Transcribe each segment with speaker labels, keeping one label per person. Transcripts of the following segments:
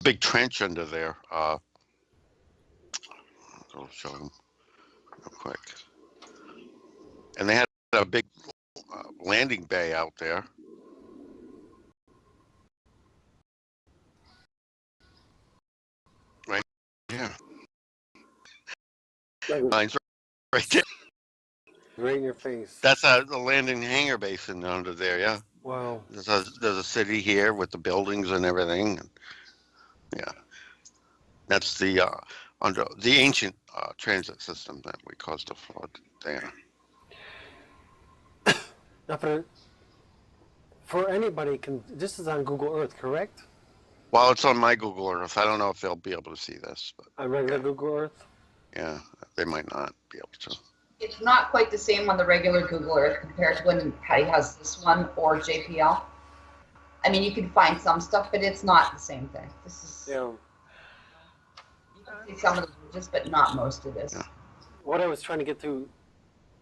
Speaker 1: big trench under there. I'll show them real quick. And they had a big landing bay out there. Right here. Mine's right there.
Speaker 2: Right in your face.
Speaker 1: That's the landing hangar basin under there, yeah.
Speaker 2: Wow.
Speaker 1: There's a city here with the buildings and everything. Yeah. That's the under the ancient transit system that we caused a flood there.
Speaker 2: Now for anybody, this is on Google Earth, correct?
Speaker 1: Well, it's on my Google Earth. I don't know if they'll be able to see this. But
Speaker 2: on regular Google Earth?
Speaker 1: Yeah, they might not be able to.
Speaker 3: It's not quite the same on the regular Google Earth compared to when Patty has this one or JPL. I mean, you can find some stuff, but it's not the same thing. This is...
Speaker 2: Yeah.
Speaker 3: You can see some of the bridges, but not most of this.
Speaker 1: Yeah.
Speaker 2: What I was trying to get to,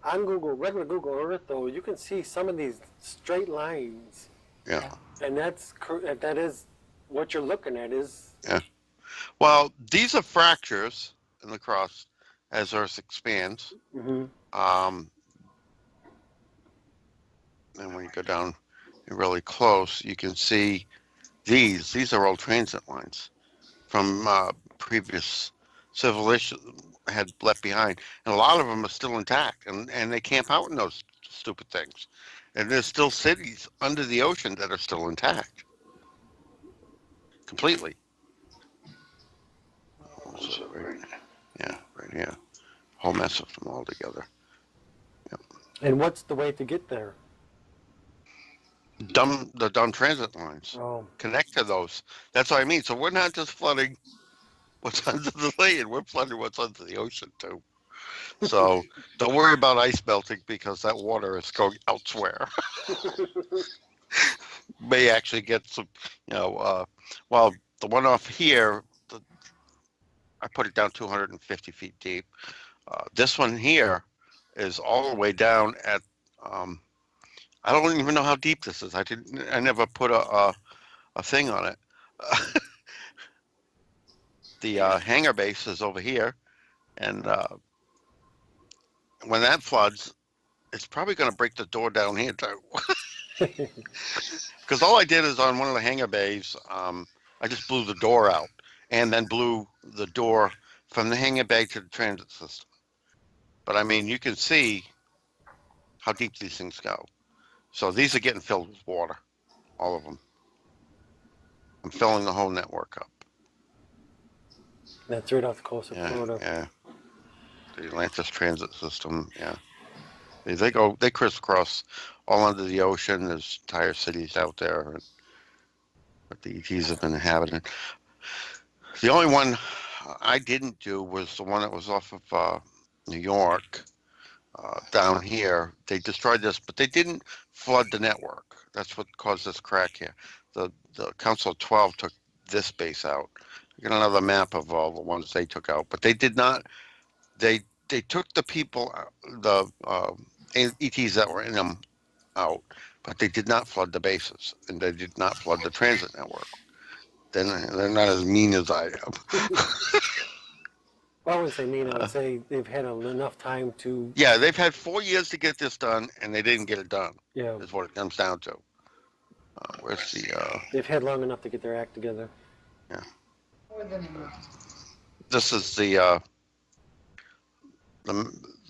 Speaker 2: on regular Google Earth, though, you can see some of these straight lines.
Speaker 1: Yeah.
Speaker 2: And that is what you're looking at is...
Speaker 1: Yeah. Well, these are fractures in the crust as Earth expands.
Speaker 2: Mm-hmm.
Speaker 1: And when you go down really close, you can see these are all transit lines from previous civilization had left behind, and a lot of them are still intact, and they camp out in those stupid things, and there's still cities under the ocean that are still intact completely. So right here, whole mess of them all together. Yep.
Speaker 2: And what's the way to get there?
Speaker 1: The dumb transit lines connect to those. That's what I mean. So we're not just flooding what's under the land, we're flooding what's under the ocean too. So don't worry about ice melting because that water is going elsewhere. May actually get some, well, the one off here, I put it down 250 feet deep. This one here is all the way down at, I don't even know how deep this is. I never put a thing on it. The hangar base is over here, and when that floods, it's probably going to break the door down here too. Because all I did is on one of the hangar bays, I just blew the door out, and then blew the door from the hangar bay to the transit system. But I mean, you can see how deep these things go. So these are getting filled with water, all of them. I'm filling the whole network up.
Speaker 2: That's right off the coast of Florida.
Speaker 1: Yeah. The Atlantis transit system, yeah. They crisscross all under the ocean. There's entire cities out there that the ETs have been inhabiting. The only one I didn't do was the one that was off of New York. Down here, they destroyed this, but they didn't flood the network. That's what caused this crack here. The Council of 12 took this base out. You got another map of all the ones they took out, but they did not. They took the people, the ETs that were in them out, but they did not flood the bases, and they did not flood the transit network. Then they're not as mean as I am.
Speaker 2: Well, I wouldn't say mean. I would say they've had enough time to...
Speaker 1: Yeah, they've had 4 years to get this done, and they didn't get it done.
Speaker 2: Yeah.
Speaker 1: Is what it comes down to. Where's the...
Speaker 2: They've had long enough to get their act together.
Speaker 1: Yeah.
Speaker 3: More than enough.
Speaker 1: This is the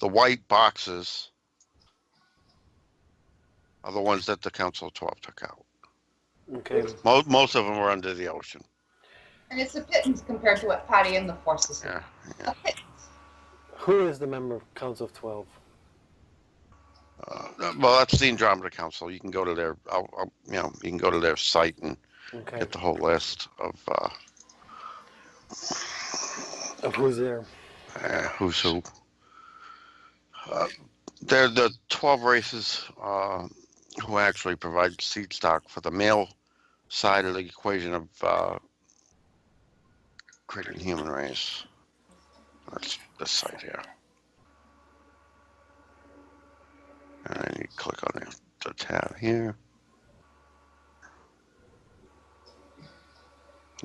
Speaker 1: white boxes are the ones that the Council of 12 took out.
Speaker 2: Okay.
Speaker 1: Most of them were under the ocean.
Speaker 3: And it's a pittance compared to what Patty and the forces
Speaker 1: Yeah.
Speaker 3: A pittance.
Speaker 2: Who is the member of Council of 12?
Speaker 1: Well, that's the Andromeda Council. You can go to their, you can go to their site and get the whole list of
Speaker 2: who's there.
Speaker 1: Who's who. They're the 12 races who actually provide seed stock for the male side of the equation of creating the human race. That's this side here. And then you click on the tab here.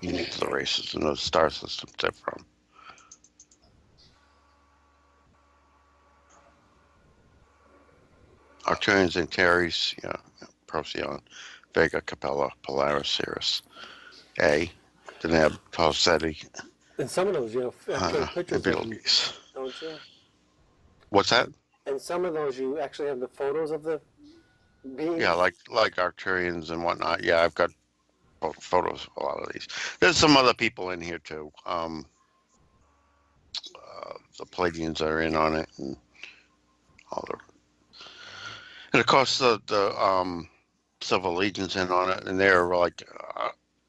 Speaker 1: Into the races and the star systems they're from. Arcturians and Antares, yeah, Procyon, Vega, Capella, Polaris, Sirius, A, Deneb, Falsetti,
Speaker 2: And some of those, you actually have
Speaker 1: and
Speaker 2: pictures of them,
Speaker 1: Betelgeuse.
Speaker 2: don't you?
Speaker 1: What's that?
Speaker 2: And some of those, you actually have the photos of the beings.
Speaker 1: Yeah, like Arcturians and whatnot. Yeah, I've got photos of a lot of these. There's some other people in here too. The Palladians are in on it, and all the, and of course the Civil Legion's in on it, and they're like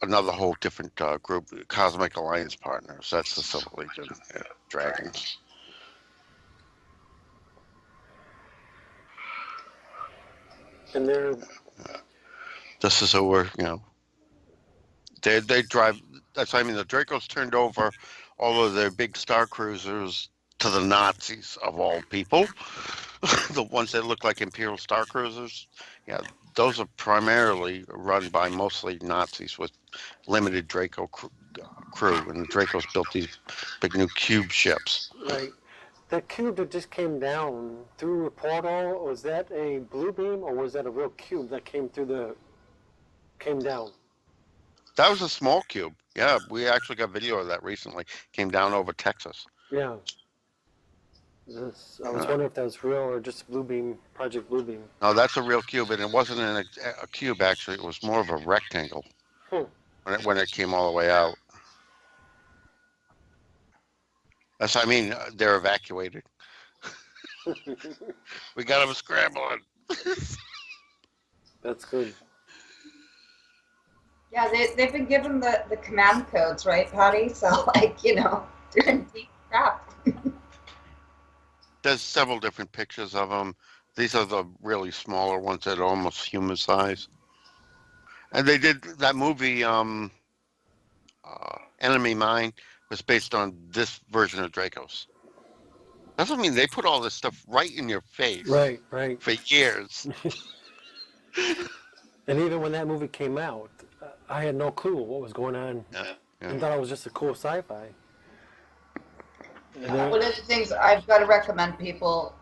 Speaker 1: another whole different group, Cosmic Alliance partners. That's the Civil Legion, dragons.
Speaker 2: And they're
Speaker 1: This is who we're, they drive. That's what I mean. The Dracos turned over all of their big star cruisers to the Nazis of all people. The ones that look like Imperial star cruisers. Yeah, those are primarily run by mostly Nazis with limited Draco crew, and the Dracos built these big new cube ships.
Speaker 2: right. The cube that just came down through a portal, was that a blue beam or was that a real cube that came down?
Speaker 1: That was a small cube. Yeah, we actually got video of that recently. Came down over Texas.
Speaker 2: Yeah. I was wondering if that was real or just blue beam, Project Blue Beam.
Speaker 1: No, that's a real cube, and it wasn't in a cube. Actually, it was more of a rectangle when it came all the way out. That's what I mean. They're evacuated. We got them scrambling.
Speaker 2: That's good.
Speaker 3: Yeah, they've been given the command codes, right, Patty? So, they're in deep crap.
Speaker 1: There's several different pictures of them. These are the really smaller ones that are almost human size. And they did that movie, Enemy Mine, was based on this version of Dracos. That's what I mean. They put all this stuff right in your face.
Speaker 2: Right.
Speaker 1: For years.
Speaker 2: And even when that movie came out, I had no clue what was going on.
Speaker 1: Yeah.
Speaker 2: I thought it was just a cool sci-fi.
Speaker 3: One of the things I've got to recommend people,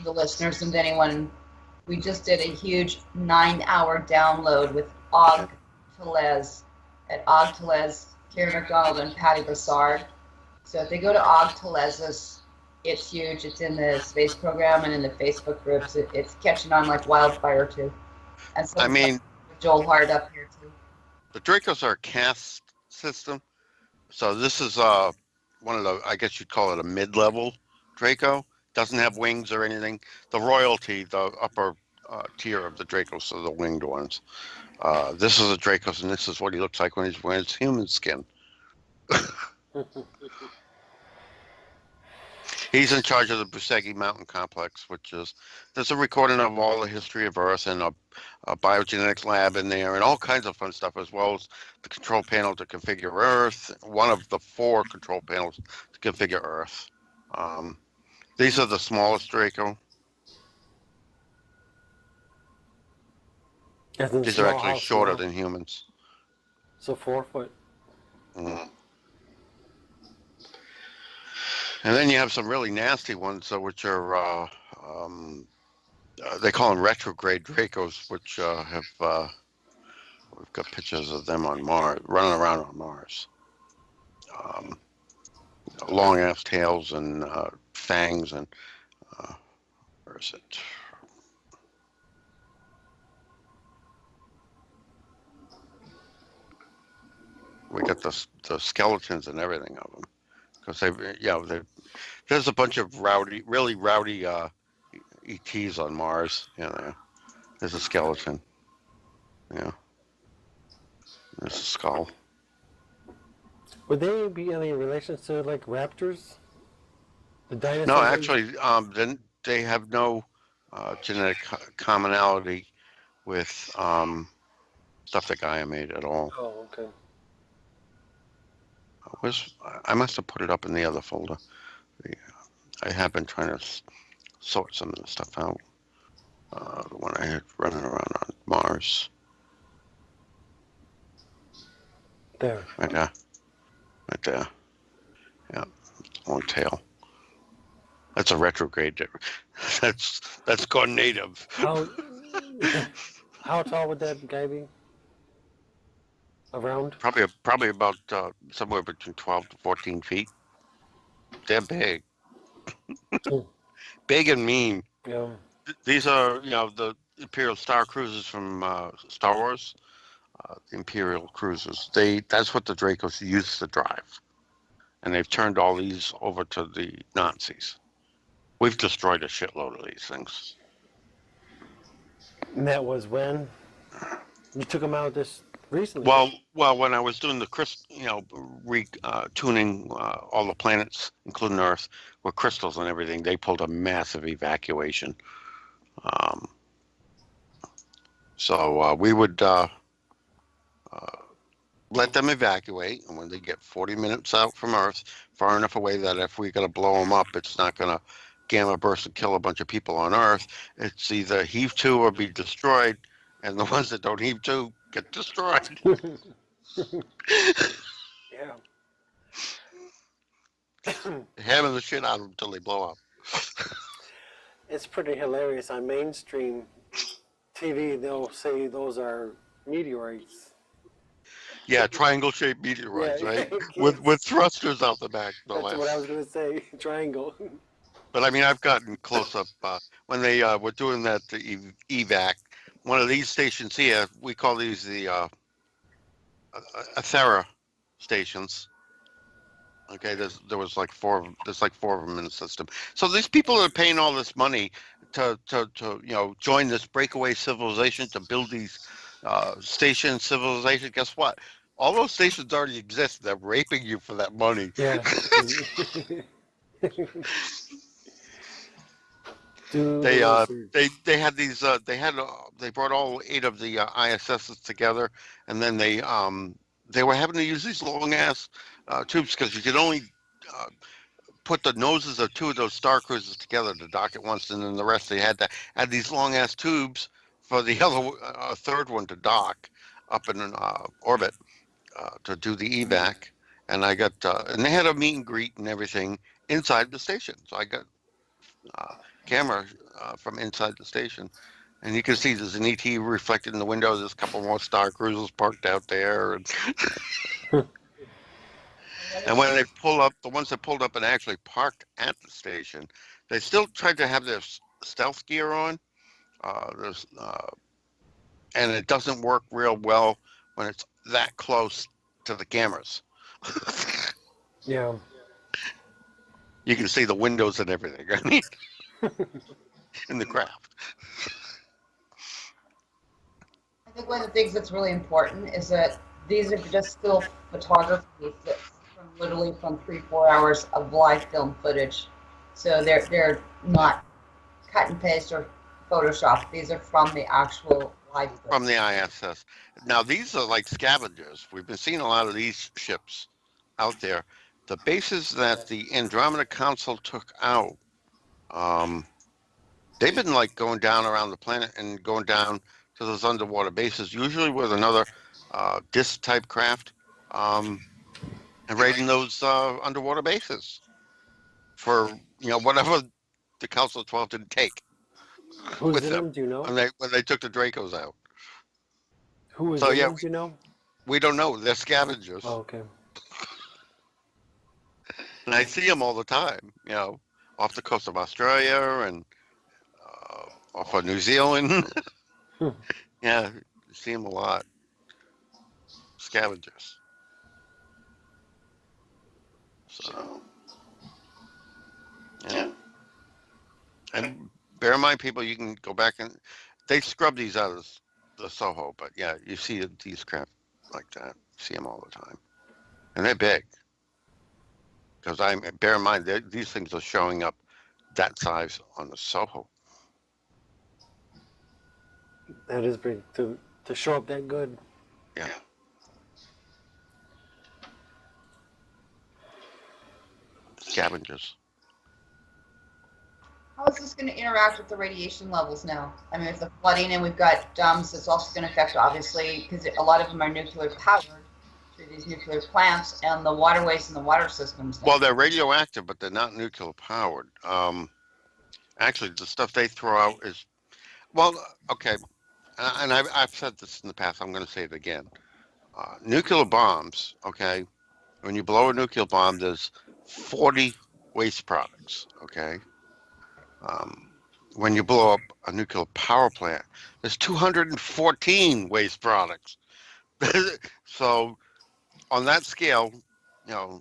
Speaker 3: the listeners and anyone, we just did a huge 9-hour download with Og Telez at Og Telez, Karen McDonald, and Patty Brassard. So if they go to Og Telez's, it's huge. It's in the space program and in the Facebook groups. It's catching on like wildfire too. And so
Speaker 1: I mean,
Speaker 3: Joel Hart up here too.
Speaker 1: The Dracos are a caste system. So this is one of the, I guess you'd call it a mid-level Draco. Doesn't have wings or anything. The royalty, the upper tier of the Dracos are the winged ones. This is a Dracos, and this is what he looks like when he's wearing his human skin. He's in charge of the Busegi Mountain Complex, there's a recording of all the history of Earth and a biogenetics lab in there and all kinds of fun stuff, as well as the control panel to configure Earth, one of the 4 control panels to configure Earth. These are the smallest Draco. These are actually shorter than humans.
Speaker 2: So 4 foot.
Speaker 1: Mm. And then you have some really nasty ones, which are, they call them retrograde Dracos, which we've got pictures of them on Mars, running around on Mars. Long ass tails and fangs and, where is it? We got the skeletons and everything of them. Because there's a bunch of really rowdy ETs on Mars. There's a skeleton. There's a skull.
Speaker 2: Would they be any relation to like raptors? The dinosaurs?
Speaker 1: No, actually, then they have no genetic commonality with stuff that Gaia made at all.
Speaker 2: Oh, okay.
Speaker 1: I must have put it up in the other folder. I have been trying to sort some of the stuff out. The one I had running around on Mars.
Speaker 2: There.
Speaker 1: Right there. Right there. Yeah. Long tail. That's a retrograde. That's gone native.
Speaker 2: How how tall would that guy be? Around?
Speaker 1: Probably about somewhere between 12 to 14 feet. They're big.
Speaker 2: Mm.
Speaker 1: Big and mean.
Speaker 2: Yeah.
Speaker 1: These are, the Imperial Star Cruisers from Star Wars. The Imperial cruisers. That's what the Dracos used to drive. And they've turned all these over to the Nazis. We've destroyed a shitload of these things.
Speaker 2: And that was when you took him out this recently.
Speaker 1: Well, when I was doing the tuning all the planets, including Earth, with crystals and everything, they pulled a massive evacuation. So we would let them evacuate, and when they get 40 minutes out from Earth, far enough away that if we're going to blow them up, it's not going to gamma burst and kill a bunch of people on Earth. It's either heave to or be destroyed, and the ones that don't heave to get destroyed.
Speaker 2: Yeah.
Speaker 1: Hammering the shit out of them until they blow up.
Speaker 2: It's pretty hilarious. On mainstream TV, they'll say those are meteorites.
Speaker 1: Yeah, triangle-shaped meteoroids,
Speaker 2: Yeah,
Speaker 1: right?
Speaker 2: yeah.
Speaker 1: With thrusters out the back. No
Speaker 2: That's
Speaker 1: less.
Speaker 2: what I was going to say. Triangle.
Speaker 1: But I mean, I've gotten close up when they were doing that evac. One of these stations here, we call these the Athera stations. Okay, there was like there's like four of them in the system. So these people are paying all this money to join this breakaway civilization to build these station civilizations. Guess what? All those stations already exist. They're raping you for that money.
Speaker 2: Yeah.
Speaker 1: They had these they brought all 8 of the ISSs together, and then they were having to use these long ass tubes because you could only put the noses of 2 of those star cruisers together to dock at once, and then the rest they had to add these long ass tubes for the other third one to dock up in orbit to do the evac. And I got and they had a meet and greet and everything inside the station, so I got camera from inside the station, and you can see there's an ET reflected in the window. There's a couple more star cruisers parked out there, and and when they pull up, the ones that pulled up and actually parked at the station, they still tried to have their stealth gear on. And it doesn't work real well when it's that close to the cameras.
Speaker 2: Yeah.
Speaker 1: You can see the windows and everything. I mean, in the craft.
Speaker 3: I think one of the things that's really important is that these are just still photography from literally from 3-4 hours of live film footage. So they're not cut and paste or Photoshop. These are from the actual live footage.
Speaker 1: From the ISS. Now these are like scavengers. We've been seeing a lot of these ships out there. The bases that the Andromeda Council took out, they've been like going down around the planet and going down to those underwater bases, usually with another disc type craft, and raiding those underwater bases for whatever the Council of 12 didn't take.
Speaker 2: Who's
Speaker 1: with
Speaker 2: in
Speaker 1: them
Speaker 2: them? Do you know?
Speaker 1: when they took the Dracos out.
Speaker 2: Who was
Speaker 1: So,
Speaker 2: in
Speaker 1: yeah,
Speaker 2: them? Do you know?
Speaker 1: We don't know. They're scavengers.
Speaker 2: Oh, okay.
Speaker 1: And I see them all the time, off the coast of Australia and off of New Zealand. Yeah, you see them a lot. Scavengers. So, yeah. And bear in mind, people, you can go back and they scrub these out of the Soho, but yeah, you see these craft like that. You see them all the time. And they're big. Because bear in mind, these things are showing up that size on the Soho.
Speaker 2: That is big to show up that good.
Speaker 1: Yeah. Scavengers.
Speaker 3: How is this going to interact with the radiation levels now? I mean, with the flooding, and we've got DUMS, it's also going to affect, obviously, because a lot of them are nuclear powered. through these nuclear plants and the waterways and the water systems.
Speaker 1: Well, they're radioactive, but they're not nuclear powered. Actually, the stuff they throw out is, well, okay, and I've said this in the past. I'm going to say it again. Nuclear bombs, okay, when you blow a nuclear bomb, there's 40 waste products, okay? When you blow up a nuclear power plant, there's 214 waste products. So on that scale,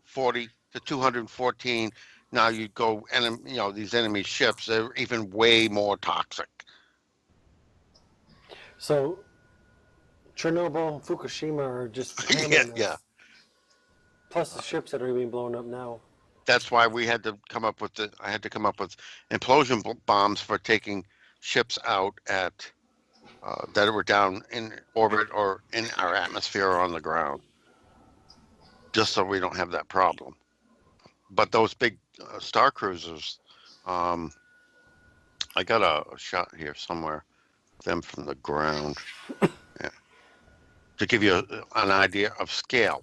Speaker 1: 40 to 214, now you go, and these enemy ships, they're even way more toxic.
Speaker 2: So Chernobyl, Fukushima are just hammering us.
Speaker 1: Yeah.
Speaker 2: Plus the ships that are being blown up now.
Speaker 1: That's why I had to come up with implosion bombs for taking ships out at that were down in orbit or in our atmosphere or on the ground, just so we don't have that problem. But those big star cruisers, I got a shot here somewhere, them from the ground, yeah, to give you an idea of scale.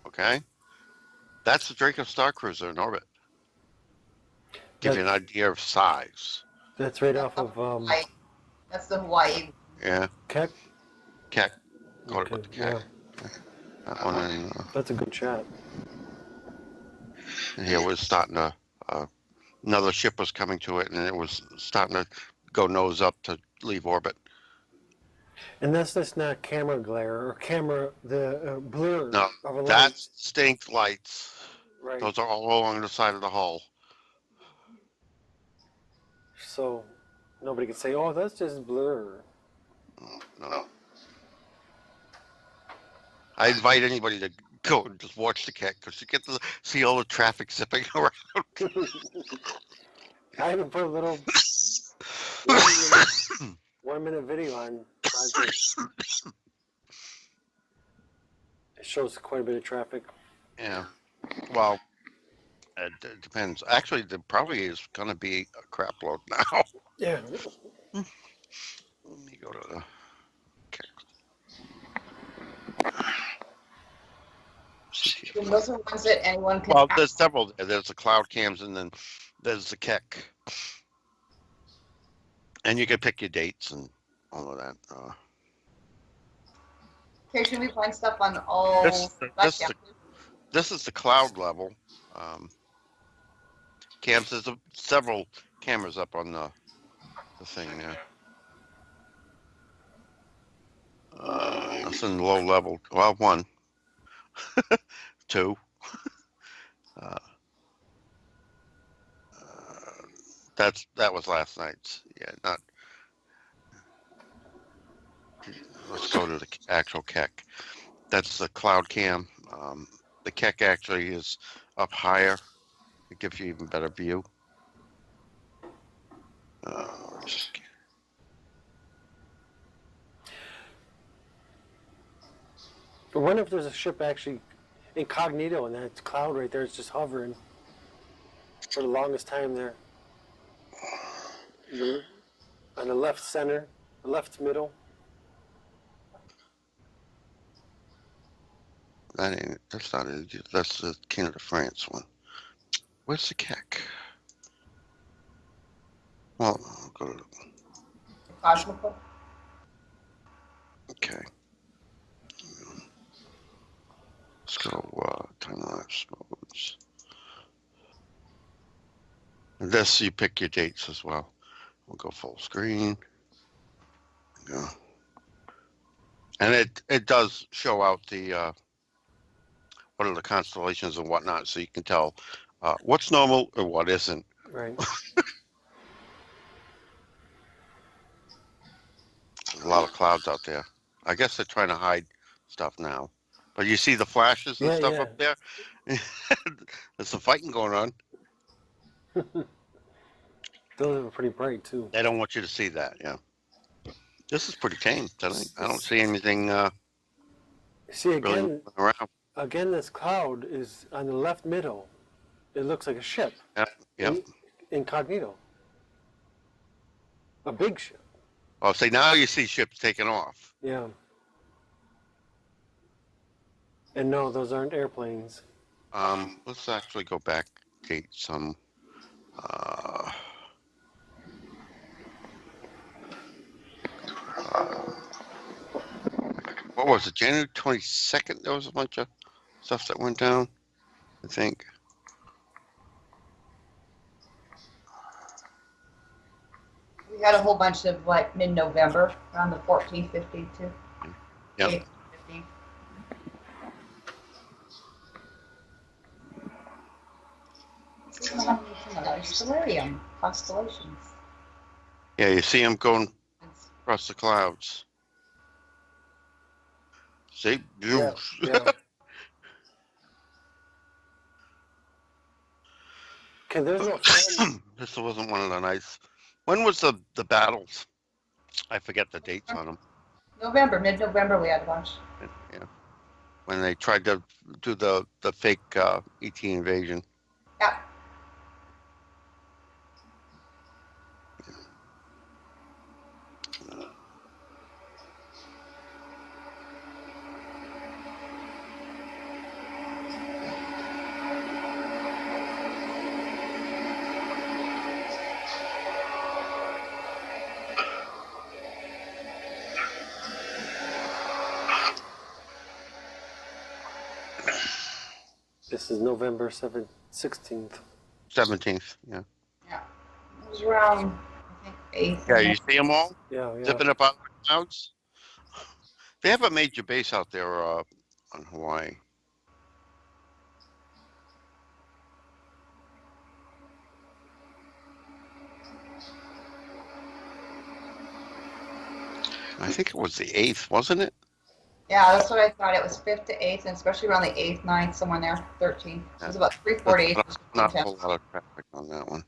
Speaker 1: Okay, that's the Draco star cruiser in orbit. Give you an idea of size.
Speaker 2: That's right off of
Speaker 3: That's the Hawaii.
Speaker 1: Yeah.
Speaker 2: Keck.
Speaker 1: Keck.
Speaker 2: Okay,
Speaker 1: Keck.
Speaker 2: yeah.
Speaker 1: That one. And,
Speaker 2: That's a good shot.
Speaker 1: here was starting to. Another ship was coming to it, and it was starting to go nose up to leave orbit.
Speaker 2: And that's just not camera glare or the blur
Speaker 1: No,
Speaker 2: of a light.
Speaker 1: that's stink lights.
Speaker 2: Right.
Speaker 1: Those are all along the side of the hull.
Speaker 2: So nobody can say, "Oh, that's just blur."
Speaker 1: No. I invite anybody to go and just watch the Keck, because you get to see all the traffic zipping around.
Speaker 2: I even put a little 1 minute video on project. It shows quite a bit of traffic.
Speaker 1: Yeah. Well, it depends. Actually, there probably is going to be a crap load now.
Speaker 2: Yeah.
Speaker 1: Let me go to the Keck.
Speaker 3: And those are ones that anyone can.
Speaker 1: Well, there's several there. There's the cloud cams, and then there's the Keck. And you can pick your dates and all of that.
Speaker 3: Okay, should we find stuff on all?
Speaker 1: This is the cloud level. Cams, there's several cameras up on the thing there. That's in low level. Well, one. Two. That was last night's. Yeah, not. Let's go to the actual Keck. That's the cloud cam. The Keck actually is up higher. It gives you even better view.
Speaker 2: I wonder if there's a ship actually incognito and that cloud right there is just hovering for the longest time there. On the left center, the left middle.
Speaker 1: That's not it. That's the Canada France one. Where's the Keck? Well, I'll go to
Speaker 3: Cosmical.
Speaker 1: Okay. Let's go time lapse modes. And this, you pick your dates as well. We'll go full screen. Go. And it does show out the what are the constellations and whatnot, so you can tell what's normal or what isn't.
Speaker 2: Right.
Speaker 1: There's a lot of clouds out there. I guess they're trying to hide stuff now. But you see the flashes and stuff up there? There's some fighting going on.
Speaker 2: Those are pretty bright too.
Speaker 1: They don't want you to see that, yeah. This is pretty tame tonight. I don't see anything
Speaker 2: see again,
Speaker 1: really around.
Speaker 2: Again, this cloud is on the left middle. It looks like a ship.
Speaker 1: Yeah.
Speaker 2: Incognito. A big ship.
Speaker 1: Oh, see, now you see ships taking off.
Speaker 2: Yeah. And no, those aren't airplanes.
Speaker 1: Let's actually go back date some. What was it? January 22nd. There was a bunch of stuff that went down, I think.
Speaker 3: We had a whole bunch of like mid-November, around the 14th, 15th too.
Speaker 1: Yep.
Speaker 3: 8th, 15th. This is another stellarium constellations.
Speaker 1: Yeah, you see them going across the clouds. See?
Speaker 2: Yeah, yeah. Okay, there's no sun.
Speaker 1: This wasn't one of the nights. When was the battles? I forget the dates on them.
Speaker 3: November, mid-November, we had a bunch.
Speaker 1: Yeah. When they tried to do the fake ET invasion.
Speaker 3: Yeah.
Speaker 2: This is November 16th.
Speaker 1: 17th, yeah.
Speaker 3: Yeah. It was around, I think, 8th.
Speaker 1: Yeah, you see them all
Speaker 2: Yeah, yeah.
Speaker 1: zipping up out of the clouds? They have a major base out there on Hawaii. I think it was the 8th, wasn't it?
Speaker 3: Yeah, that's what I thought. It was 5th to 8th, and especially around the 8th, 9th, somewhere in there, 13th. It was about 3:48.
Speaker 1: Not a whole lot of traffic on that one.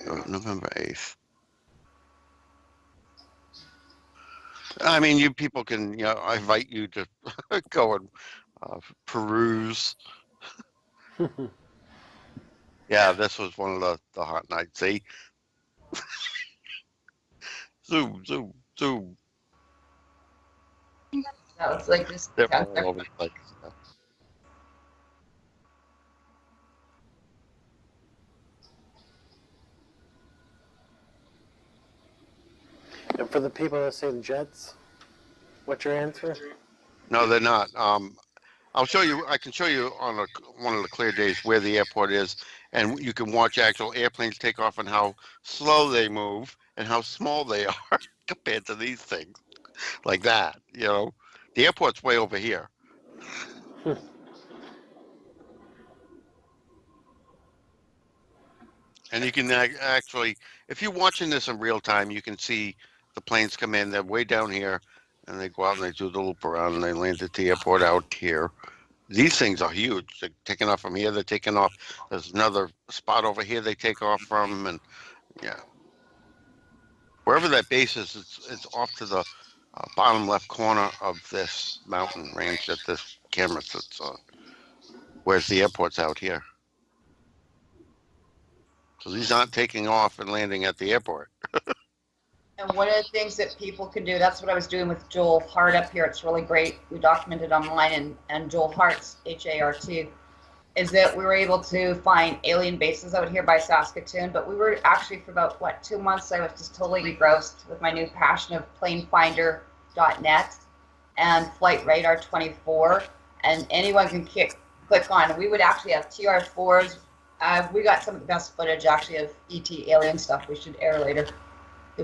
Speaker 1: Yeah, November 8th. I mean, you people can, I invite you to go and peruse. Yeah, this was one of the hot nights. See? Zoom, zoom, zoom.
Speaker 3: That was like this.
Speaker 1: They're all over the place.
Speaker 2: And for the people that say the jets, what's your answer?
Speaker 1: No, they're not. I'll show you. I can show you on one of the clear days where the airport is, and you can watch actual airplanes take off and how slow they move and how small they are compared to these things, like that. The airport's way over here. And you can actually, if you're watching this in real time, you can see the planes come in. They're way down here, and they go out and they do the loop around, and they land at the airport out here. These things are huge. They're taking off from here. They're taking off. There's another spot over here they take off from, and yeah, wherever that base is, it's off to the bottom left corner of this mountain range that this camera sits on. Whereas the airport's out here. So these aren't taking off and landing at the airport.
Speaker 3: And one of the things that people can do, that's what I was doing with Joel Hart up here. It's really great. We documented online, and Joel Hart's HART, is that we were able to find alien bases out here by Saskatoon. But we were actually, for about, 2 months, I was just totally engrossed with my new passion of planefinder.net and Flight Radar 24. And anyone can click on. We would actually have TR4s. We got some of the best footage, actually, of ET alien stuff we should air later.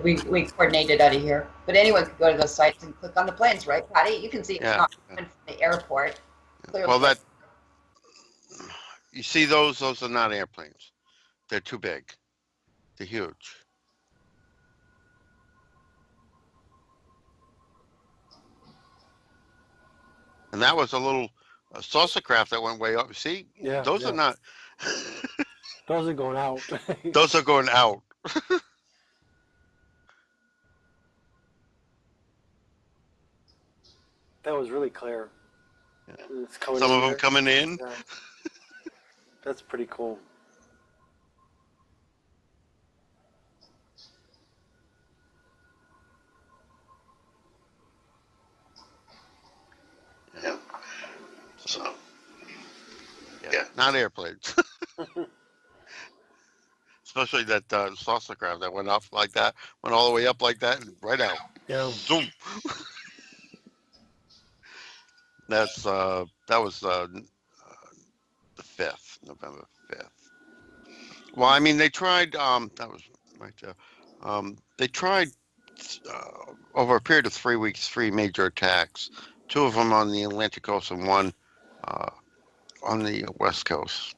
Speaker 3: We coordinated out of here. But anyone could go to those sites and click on the planes, right, Patty? You can see it's not coming from the airport. Clearly.
Speaker 1: Well, you see those are not airplanes. They're too big. They're huge. And that was a little saucer craft that went way up. See?
Speaker 2: Yeah.
Speaker 1: Those are not.
Speaker 2: Those are going out.
Speaker 1: Those are going out.
Speaker 2: That was really clear.
Speaker 1: Yeah.
Speaker 2: Some
Speaker 1: of them coming in.
Speaker 2: Yeah. That's pretty cool.
Speaker 1: not airplanes. Especially that saucer craft that went up like that, went all the way up like that, and right out.
Speaker 2: Yeah.
Speaker 1: Zoom. That was the 5th, November 5th. Well, I mean, they tried. That was right there. They tried over a period of 3 weeks, 3 major attacks. 2 of them on the Atlantic coast and 1 on the West Coast.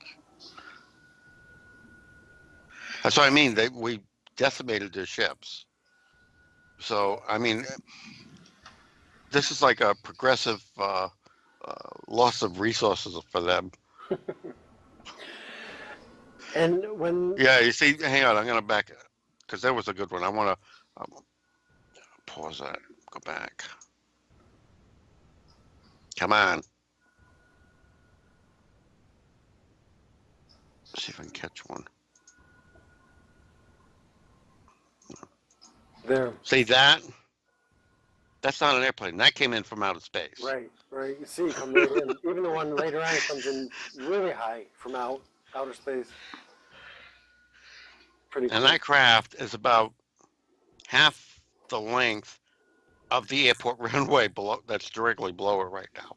Speaker 1: That's what I mean. We decimated their ships. So I mean, this is like a progressive loss of resources for them.
Speaker 2: And when
Speaker 1: Yeah, you see, hang on, I'm gonna back because that was a good one. I want to pause that. Go back. Come on. See if I can catch one.
Speaker 2: there,
Speaker 1: See that? That's not an airplane. That came in from outer space.
Speaker 2: right, you see, come right in. Even the one later on comes in really high from outer space. Pretty cool.
Speaker 1: And that craft is about half the length of the airport runway below. That's directly below it right now.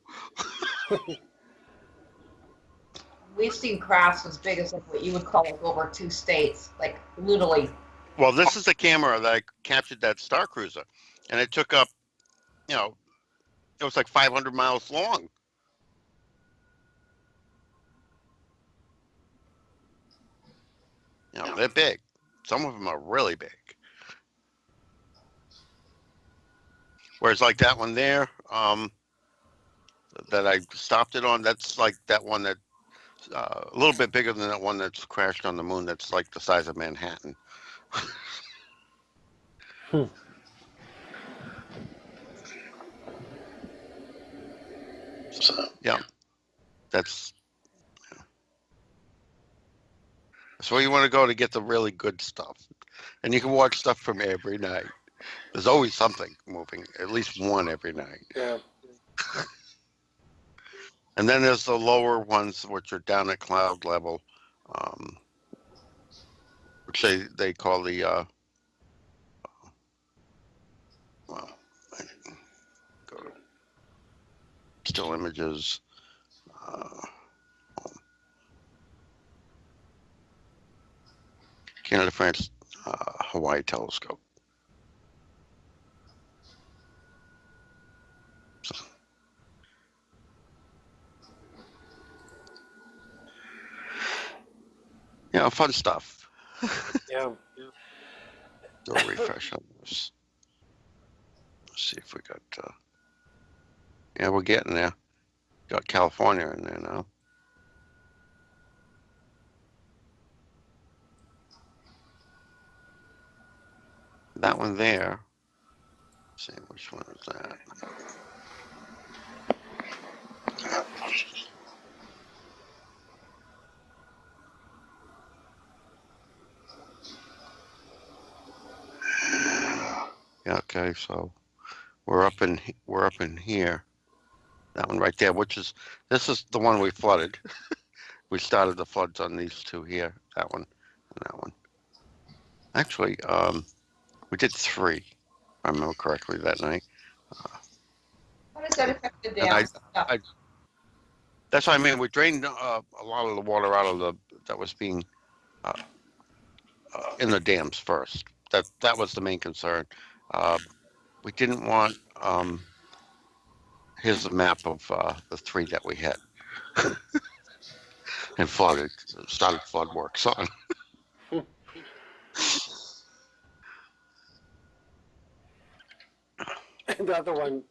Speaker 3: We've seen crafts as big as like what you would call like over 2 states, like literally.
Speaker 1: Well, this is the camera that I captured that Star Cruiser, and it took up, it was like 500 miles long. They're big. Some of them are really big. Whereas like that one there, that I stopped it on, that's like that one that a little bit bigger than that one that's crashed on the moon. That's like the size of Manhattan. So, yeah, that's where you want to go to get the really good stuff. And you can watch stuff from every night. There's always something moving, at least one every night.
Speaker 2: Yeah.
Speaker 1: And then there's the lower ones, which are down at cloud level, which they call the, well, I didn't go to still images. Canada, France, Hawaii telescope. So, fun stuff.
Speaker 2: Yeah.
Speaker 1: Do a refresh on this. Let's see if we got. Yeah, we're getting there. Got California in there now. That one there. Let's see, which one is that? Yeah, okay, so we're up in here. That one right there, this is the one we flooded. We started the floods on these 2 here, that one and that one. Actually, we did 3, if I remember correctly, that night.
Speaker 3: How does that affect the dam stuff?
Speaker 1: That's what I mean. We drained a lot of the water out of that was being in the dams first. That was the main concern. We didn't want. Here's the map of the 3 that we had and started flood works on.
Speaker 2: The other one,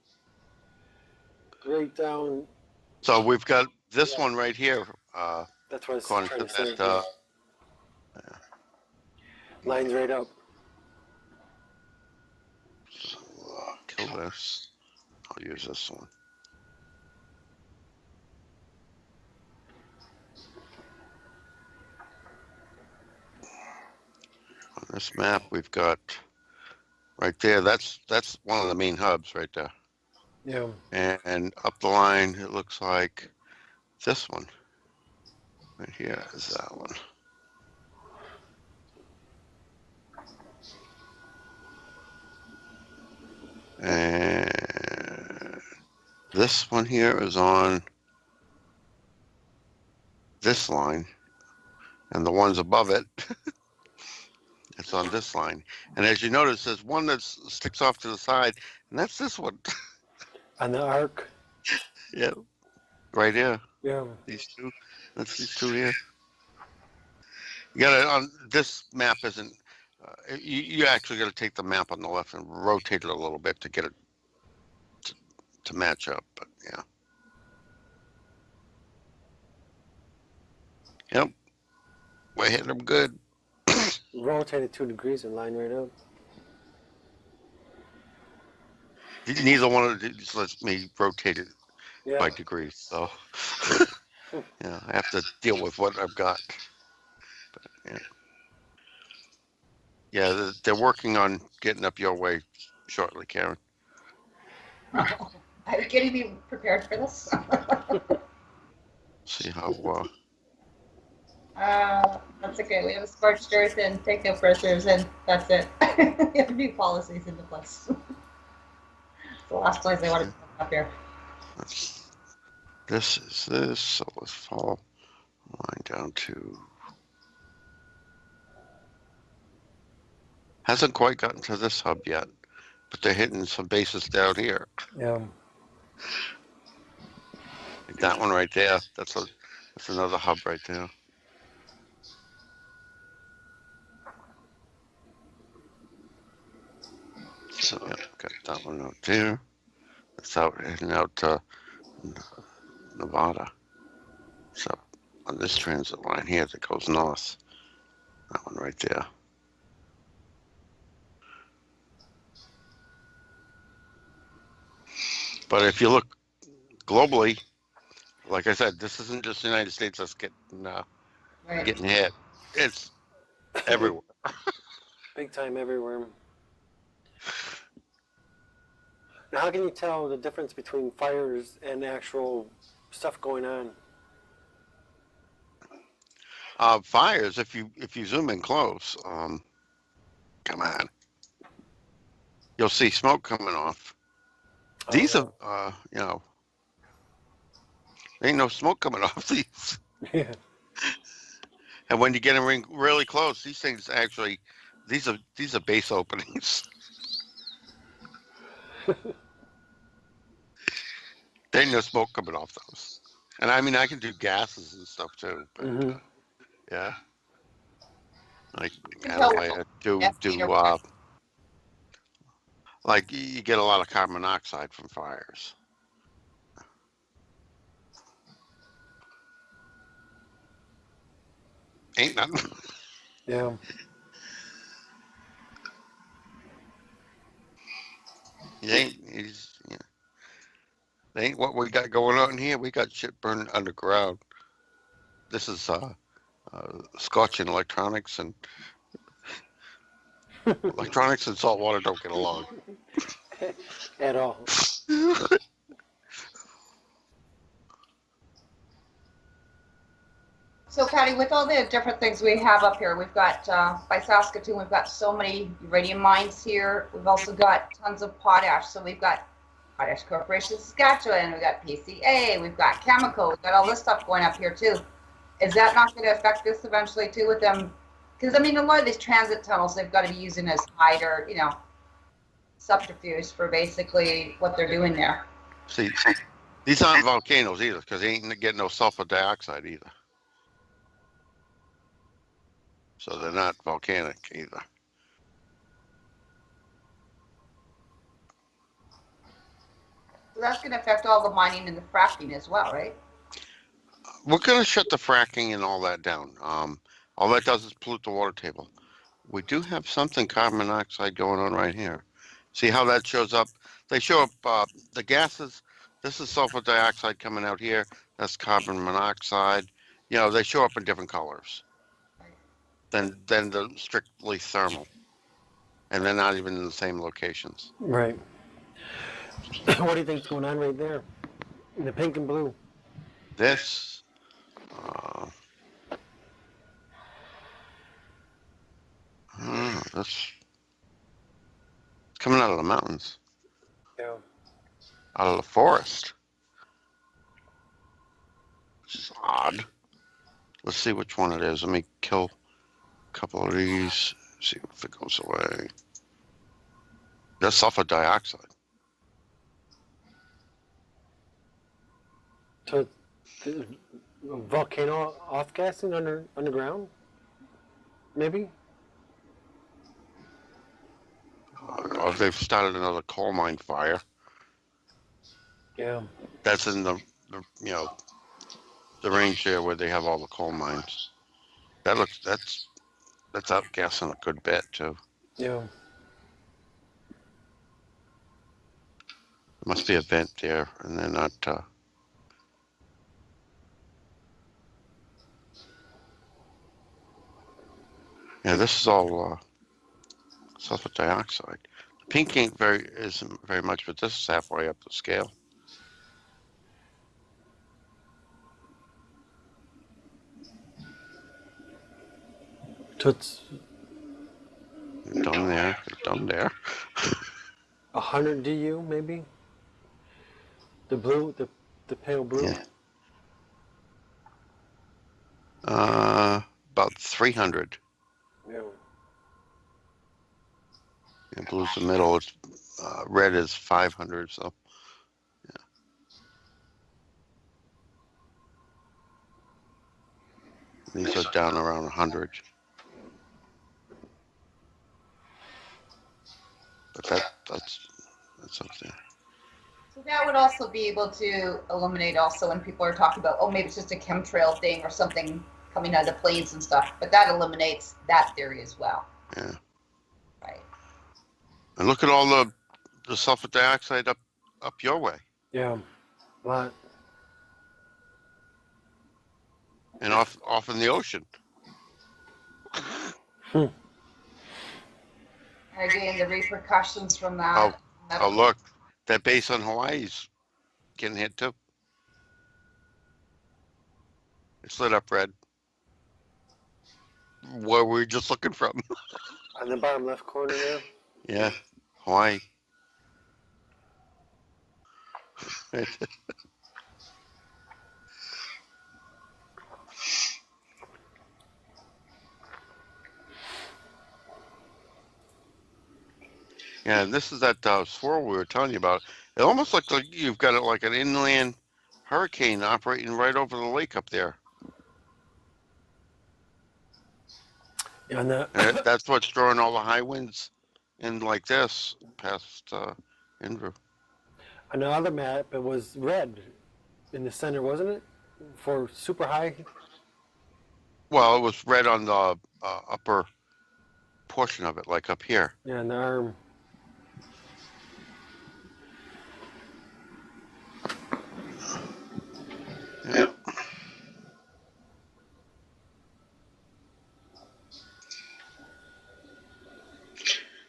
Speaker 2: right down.
Speaker 1: So we've got this one right here.
Speaker 2: That's what I was
Speaker 1: According
Speaker 2: trying
Speaker 1: to
Speaker 2: to say.
Speaker 1: that,
Speaker 2: Lines right up.
Speaker 1: So, kill this. I'll use this one. On this map, we've got right there. That's one of the main hubs right there.
Speaker 2: Yeah.
Speaker 1: And up the line, it looks like this one. Right here is that one. And this one here is on this line, and the ones above it, it's on this line. And as you notice, there's one that sticks off to the side, and that's this one.
Speaker 2: On the arc.
Speaker 1: Yeah, right here.
Speaker 2: Yeah.
Speaker 1: These two. That's these two here. You gotta, on this map isn't, you actually gotta take the map on the left and rotate it a little bit to get it to match up, but yeah. Yep. We're hitting them good.
Speaker 2: Rotate it 2 degrees and line right up.
Speaker 1: Neither one of these lets me rotate it
Speaker 2: Yeah.
Speaker 1: by degrees, so yeah, I have to deal with what I've got. But, yeah. Yeah, they're working on getting up your way shortly, Karen.
Speaker 3: Are you getting me prepared for this?
Speaker 1: See how
Speaker 3: That's okay. We have a scorched earth and take no prisoners, and that's it. We have new policies into place. It's the last place I wanted to come up here.
Speaker 1: this is this, so let's follow line down to. Hasn't quite gotten to this hub yet, but they're hitting some bases down here.
Speaker 2: Yeah.
Speaker 1: Like that one right there. That's another hub right there. So yeah, got that one out there. That's out heading out to Nevada. So on this transit line here that goes north. That one right there. But if you look globally, like I said, this isn't just the United States that's
Speaker 3: Right.
Speaker 1: getting hit. It's everywhere.
Speaker 2: Big time everywhere. Now, how can you tell the difference between fires and actual stuff going on?
Speaker 1: Fires, if you zoom in close, come on, you'll see smoke coming off. These are, there ain't no smoke coming off these.
Speaker 2: Yeah.
Speaker 1: And when you get them really close, these things actually, these are base openings. There ain't no smoke coming off those. And I mean, I can do gases and stuff too, but yeah. Like, like you get a lot of carbon monoxide from fires. Ain't nothing.
Speaker 2: Yeah.
Speaker 1: They ain't what we got going on here. We got shit burning underground. This is scorching electronics, and electronics and salt water don't get along
Speaker 2: At all.
Speaker 3: So, Patty, with all the different things we have up here, we've got, by Saskatoon, we've got so many uranium mines here. We've also got tons of potash. So we've got Potash Corporation Saskatchewan, we've got PCA, we've got Chemical, we've got all this stuff going up here too. Is that not going to affect this eventually too with them? Because, I mean, a lot of these transit tunnels, they've got to be using as hide or, subterfuge for basically what they're doing there.
Speaker 1: See, these aren't volcanoes either, because they ain't getting no sulfur dioxide either. So they're not volcanic either.
Speaker 3: So that's going to affect all the mining and the fracking as well, right?
Speaker 1: We're going to shut the fracking and all that down. All that does is pollute the water table. We do have something carbon monoxide going on right here. See how that shows up? They show up the gases. This is sulfur dioxide coming out here. That's carbon monoxide. They show up in different colors than the strictly thermal. And they're not even in the same locations.
Speaker 2: Right. What do you think's going on right there? In the pink and blue.
Speaker 1: This, That's coming out of the mountains,
Speaker 2: Yeah.
Speaker 1: out of the forest, which is odd. Let's see which one it is. Let me kill a couple of these, see if it goes away. That's sulfur dioxide.
Speaker 2: So, the volcano off gassing underground? Maybe?
Speaker 1: Or they've started another coal mine fire.
Speaker 2: Yeah.
Speaker 1: That's in the the range there where they have all the coal mines. That's outgassing a good bit too.
Speaker 2: Yeah.
Speaker 1: There must be a vent there, and they're not. Yeah, this is all sulfur dioxide. The pink isn't very much, but this is halfway up the scale.
Speaker 2: So it's
Speaker 1: Done there, done there.
Speaker 2: 100 DU, maybe? The blue, the pale blue?
Speaker 1: Yeah. About 300.
Speaker 2: Yeah.
Speaker 1: Yeah, blue's the middle. It's red is 500. So yeah, these are down around 100. But that's up there.
Speaker 3: So that would also be able to illuminate also when people are talking about, oh, maybe it's just a chemtrail thing or something coming out of the planes and stuff. But that eliminates that theory as well.
Speaker 1: Yeah.
Speaker 3: Right.
Speaker 1: And look at all the sulfur dioxide up your way.
Speaker 2: Yeah. But
Speaker 1: And off in the ocean.
Speaker 3: Are getting the repercussions from that.
Speaker 1: Oh, look, that base on Hawaii's getting hit too. It's lit up red. Where were we just looking from?
Speaker 2: on the bottom left corner there.
Speaker 1: Yeah, Hawaii. Yeah, and this is that swirl we were telling you about. It almost looks like you've got it like an inland hurricane operating right over the lake up there.
Speaker 2: Yeah, and
Speaker 1: And that's what's drawing all the high winds in like this past Indra.
Speaker 2: on the other map, it was red in the center, wasn't it? For super high.
Speaker 1: Well, it was red on the upper portion of it, like up here.
Speaker 2: Yeah, in the arm.
Speaker 1: Yeah.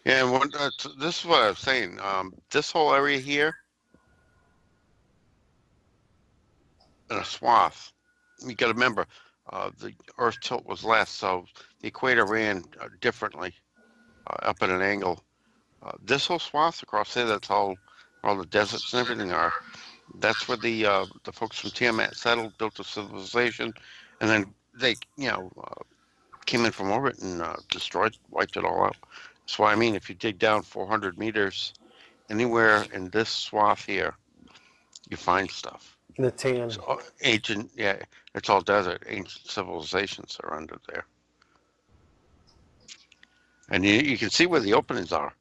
Speaker 1: Yeah, and this is what I was saying. This whole area here, in a swath, you got to remember, the Earth tilt was less, so the equator ran differently, up at an angle. This whole swath across there, that's all the deserts and everything are. That's where the folks from Tiamat settled, built a civilization, and then they, came in from orbit and wiped it all out. That's why I mean, if you dig down 400 meters, anywhere in this swath here, you find stuff.
Speaker 2: In the tan.
Speaker 1: It's all ancient, yeah, it's all desert. Ancient civilizations are under there. And you can see where the openings are.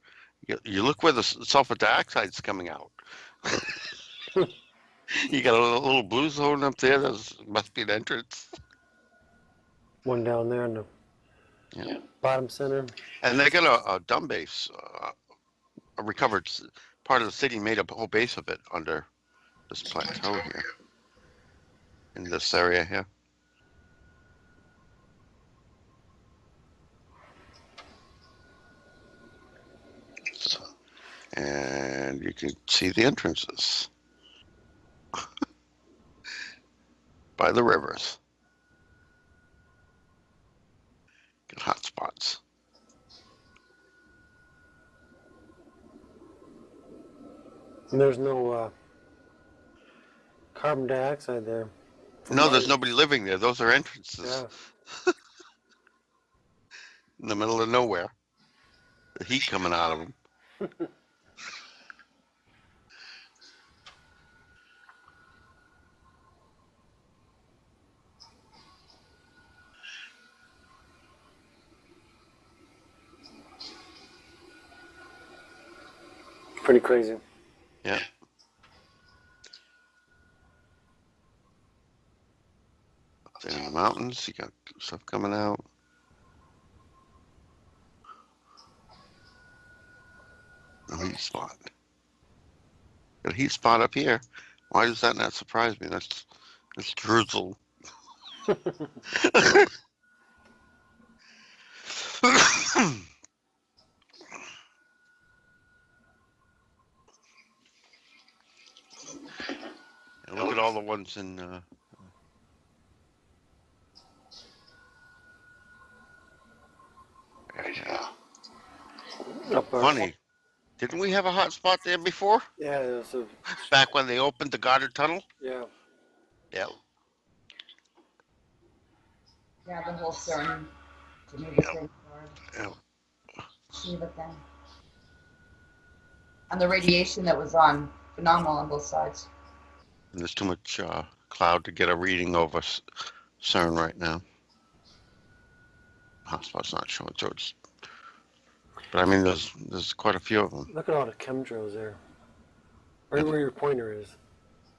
Speaker 1: You look where the sulfur dioxide's coming out. You got a little blue zone up there. That must be an entrance.
Speaker 2: One down there in the bottom center.
Speaker 1: And they got a dumb base, a recovered part of the city made a whole base of it under this plateau here, in this area here. So, and you can see the entrances by the rivers. Good hot spots.
Speaker 2: And there's no carbon dioxide there.
Speaker 1: No, there's nobody living there. Those are entrances
Speaker 2: Yeah.
Speaker 1: in the middle of nowhere. The heat coming out of them.
Speaker 2: Pretty crazy.
Speaker 1: Yeah. Up there in the mountains, you got stuff coming out. No heat spot. Got a heat spot up here. Why does that not surprise me? That's drizzle. And look at all the ones in. Yeah. Funny. Didn't we have a hot spot there before?
Speaker 2: Yeah, there's a,
Speaker 1: Back when they opened the guarded tunnel?
Speaker 2: yeah.
Speaker 1: Yeah.
Speaker 3: Yeah, the whole CERN Geneva thing.
Speaker 1: Yeah.
Speaker 3: Shiva thing. And the radiation that was on, phenomenal on both sides.
Speaker 1: And there's too much cloud to get a reading over CERN right now. Hotspot's not showing, so it's. But I mean, there's quite a few of them.
Speaker 2: Look at all the chemtrails there. Right where your pointer is.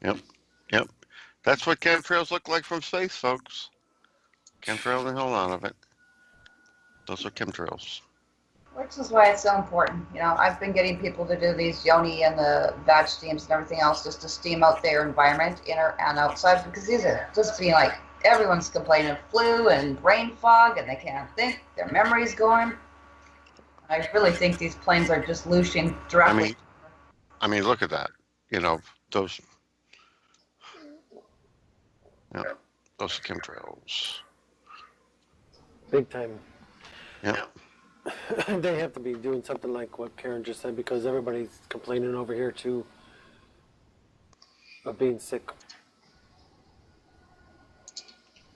Speaker 1: Yep. Yep. That's what chemtrails look like from space, folks. Chemtrails the hell out of it. Those are chemtrails.
Speaker 3: Which is why it's so important. You know, I've been getting people to do these yoni and the vag steams and everything else just to steam out their environment, inner and outside, because these are just being like, everyone's complaining of flu and brain fog and they can't think, their memory's going. I really think these planes are just looshing directly.
Speaker 1: I mean, look at that. You know, those. Yeah, those are chemtrails.
Speaker 2: Big time.
Speaker 1: Yeah.
Speaker 2: They have to be doing something like what Karen just said, because everybody's complaining over here too of being sick.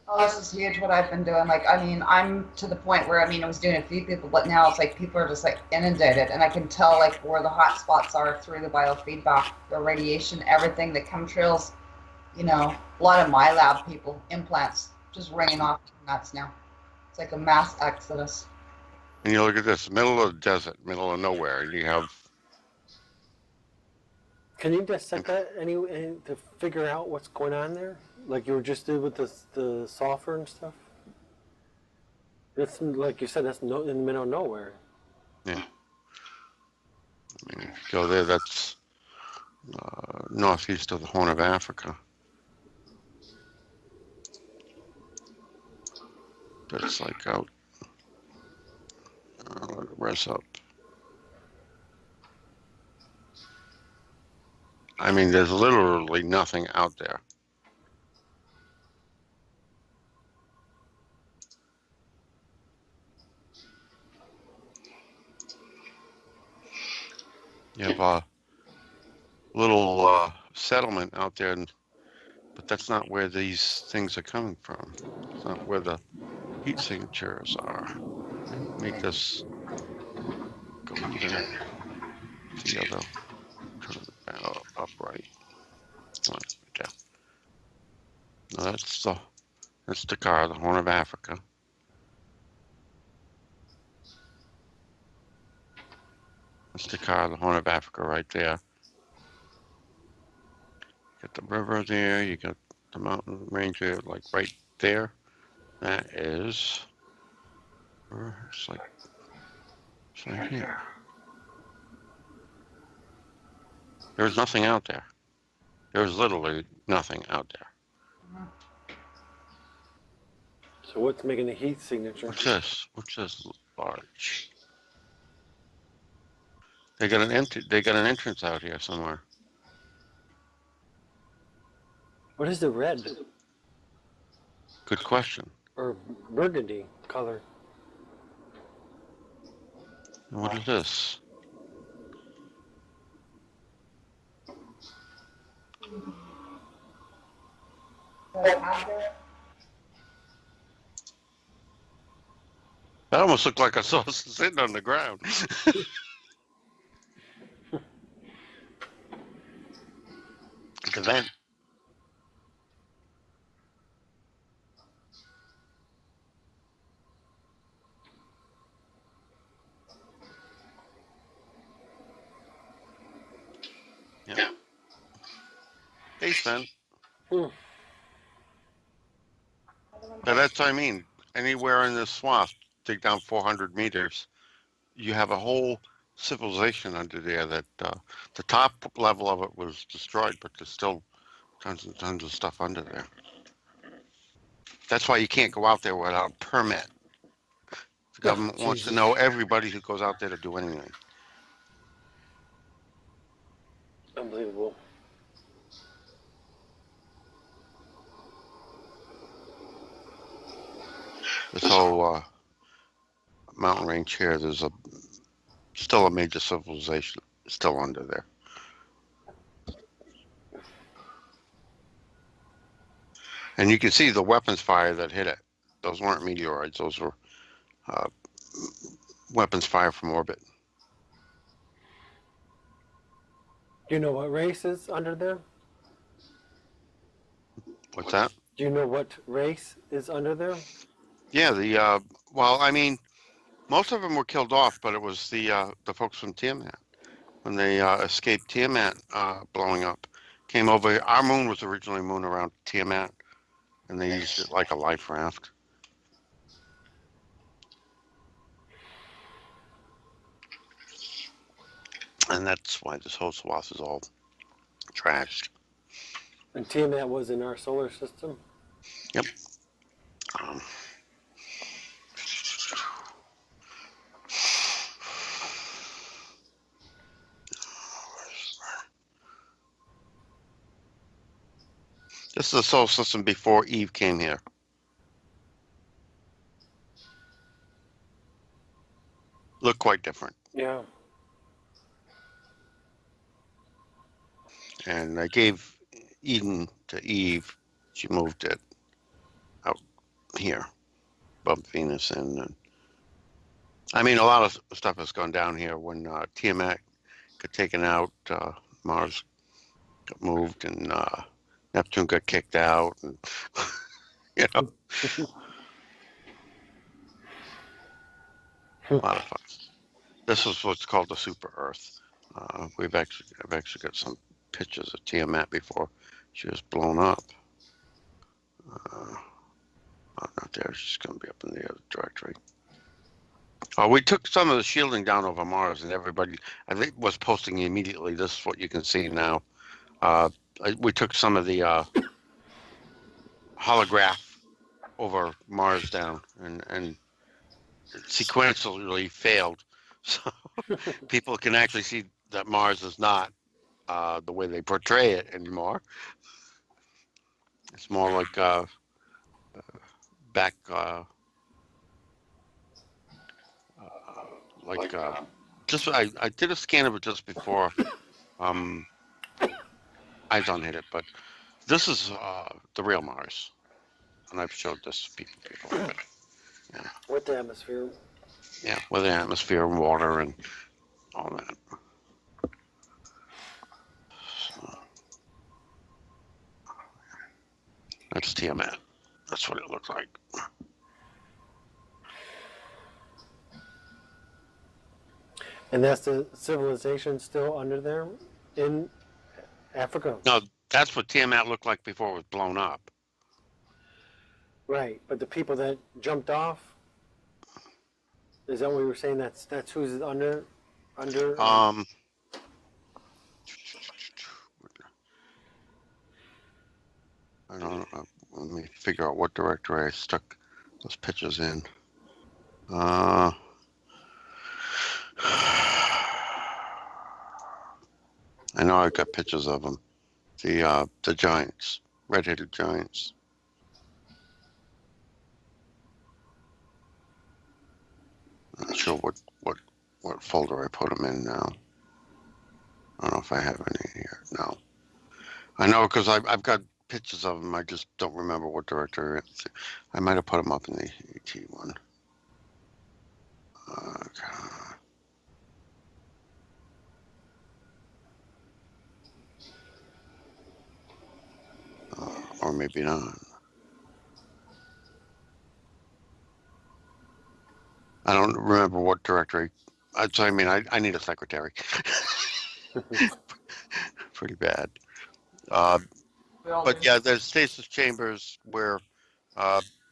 Speaker 3: Oh, this is huge what I've been doing. Like, I mean, I'm to the point where, I mean, I was doing a few people, but now it's like people are just like inundated, and I can tell like where the hot spots are through the biofeedback, the radiation, everything, the chemtrails, you know, a lot of my lab people, implants, just ringing off nuts now. It's like a mass exodus.
Speaker 1: And you look at this, middle of the desert, middle of nowhere, and you have.
Speaker 2: Can you dissect that any to figure out what's going on there? Like you were just doing with the sulfur and stuff? That's, like you said, that's in the middle of nowhere.
Speaker 1: Yeah. I mean, if you go there, that's northeast of the Horn of Africa. That's like out. Let it rest up. I mean, there's literally nothing out there. You have a little settlement out there, but that's not where these things are coming from. It's not where the heat signatures are. Make this go here. The other, turn it upright. Yeah. No, that's the car, the Horn of Africa. That's the car, the Horn of Africa right there. You got the river there, you got the mountain range there, like right there. That is, it's right here. There's nothing out there. There's literally nothing out there.
Speaker 2: So what's making the heat signature?
Speaker 1: What's this? What's this large? They got an entrance out here somewhere.
Speaker 2: What is the red
Speaker 1: Good question.
Speaker 2: or burgundy color?
Speaker 1: And what is this? That almost looked like I saw sitting on the ground. The vent. Yeah. Hey, Sven.
Speaker 2: Hmm.
Speaker 1: But that's what I mean. Anywhere in this swath, dig down 400 meters, you have a whole civilization under there that the top level of it was destroyed, but there's still tons and tons of stuff under there. That's why you can't go out there without a permit. The government wants to
Speaker 2: Jesus.
Speaker 1: know everybody who goes out there to do anything.
Speaker 2: Unbelievable.
Speaker 1: This whole mountain range here, there's still a major civilization still under there. And you can see the weapons fire that hit it. Those weren't meteoroids. Those were weapons fire from orbit.
Speaker 2: Do you know what race is under there?
Speaker 1: What's that?
Speaker 2: Do you know what race is under there?
Speaker 1: Yeah, well, I mean, most of them were killed off, but it was the folks from Tiamat. When they escaped Tiamat blowing up, came over. Our moon was originally a moon around Tiamat, and they used it like a life raft. And that's why this whole swath is all trashed.
Speaker 2: And Tiamat was in our solar system?
Speaker 1: Yep. This is the solar system before Eve came here. Looked quite different.
Speaker 2: Yeah.
Speaker 1: And I gave Eden to Eve. She moved it out here, above Venus. And I mean, a lot of stuff has gone down here. When Tiamat got taken out, Mars got moved, and Neptune got kicked out. And, you know, a lot of fun. This is what's called the super Earth. I've actually got some pictures of Tiamat before she was blown up. Not there. She's going to be up in the other directory. We took some of the shielding down over Mars, and everybody, I think, was posting immediately. This is what you can see now. We took some of the holograph over Mars down, and sequentially failed. So people can actually see that Mars is not the way they portray it anymore. It's more like back, just I did a scan of it just before Eyes on hit it, but this is the real Mars, and I've showed this to people before. But, yeah.
Speaker 2: With the atmosphere.
Speaker 1: Yeah, with the atmosphere and water and all that. So, that's Tiamat. That's what it looks like.
Speaker 2: And that's the civilization still under there in Africa?
Speaker 1: No, that's what Tiamat looked like before it was blown up.
Speaker 2: Right, but the people that jumped off, is that what we were saying? That's who's under?
Speaker 1: I don't know. Let me figure out what directory I stuck those pictures in. I know I've got pictures of them. The giants, red-headed giants. I'm not sure what folder I put them in now. I don't know if I have any here. No. I know because I've got pictures of them. I just don't remember what director. I might have put them up in the AT one. Or maybe not. I don't remember what directory. I mean, I need a secretary. Pretty bad. But yeah, there's stasis chambers where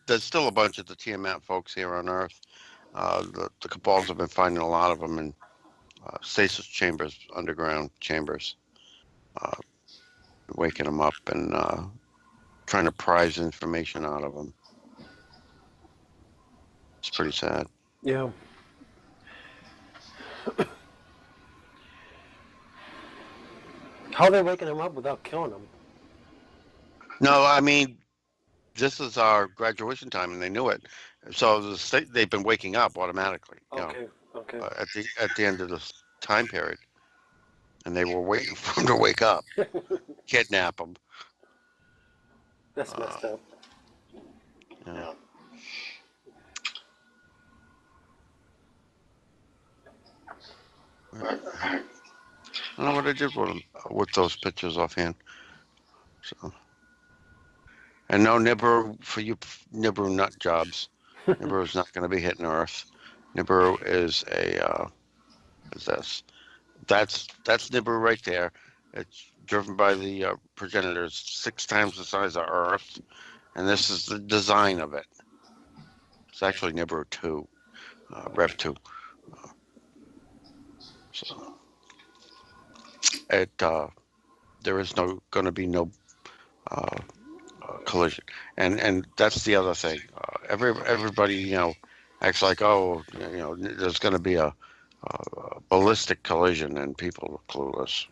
Speaker 1: there's still a bunch of the Tiamat folks here on Earth. The Cabals have been finding a lot of them in stasis chambers, underground chambers, waking them up and trying to prise information out of them. It's pretty sad.
Speaker 2: Yeah. How are they waking them up without killing them?
Speaker 1: No, I mean, this is our graduation time, and they knew it. So they've been waking up automatically.
Speaker 2: Okay. Okay.
Speaker 1: At the end of this time period, and they were waiting for them to wake up, kidnap them.
Speaker 2: That's messed up.
Speaker 1: Yeah. I don't know what I did with those pictures offhand. So, and no Nibiru for you Nibiru nut jobs. Nibiru is not going to be hitting Earth. Nibiru is is this? That's Nibiru right there. It's driven by the progenitors, 6 times the size of Earth, and this is the design of it. It's actually Nibiru 2, Rev 2. So there is going to be no collision, and that's the other thing. Everybody acts like, oh, there's going to be a ballistic collision, and people are clueless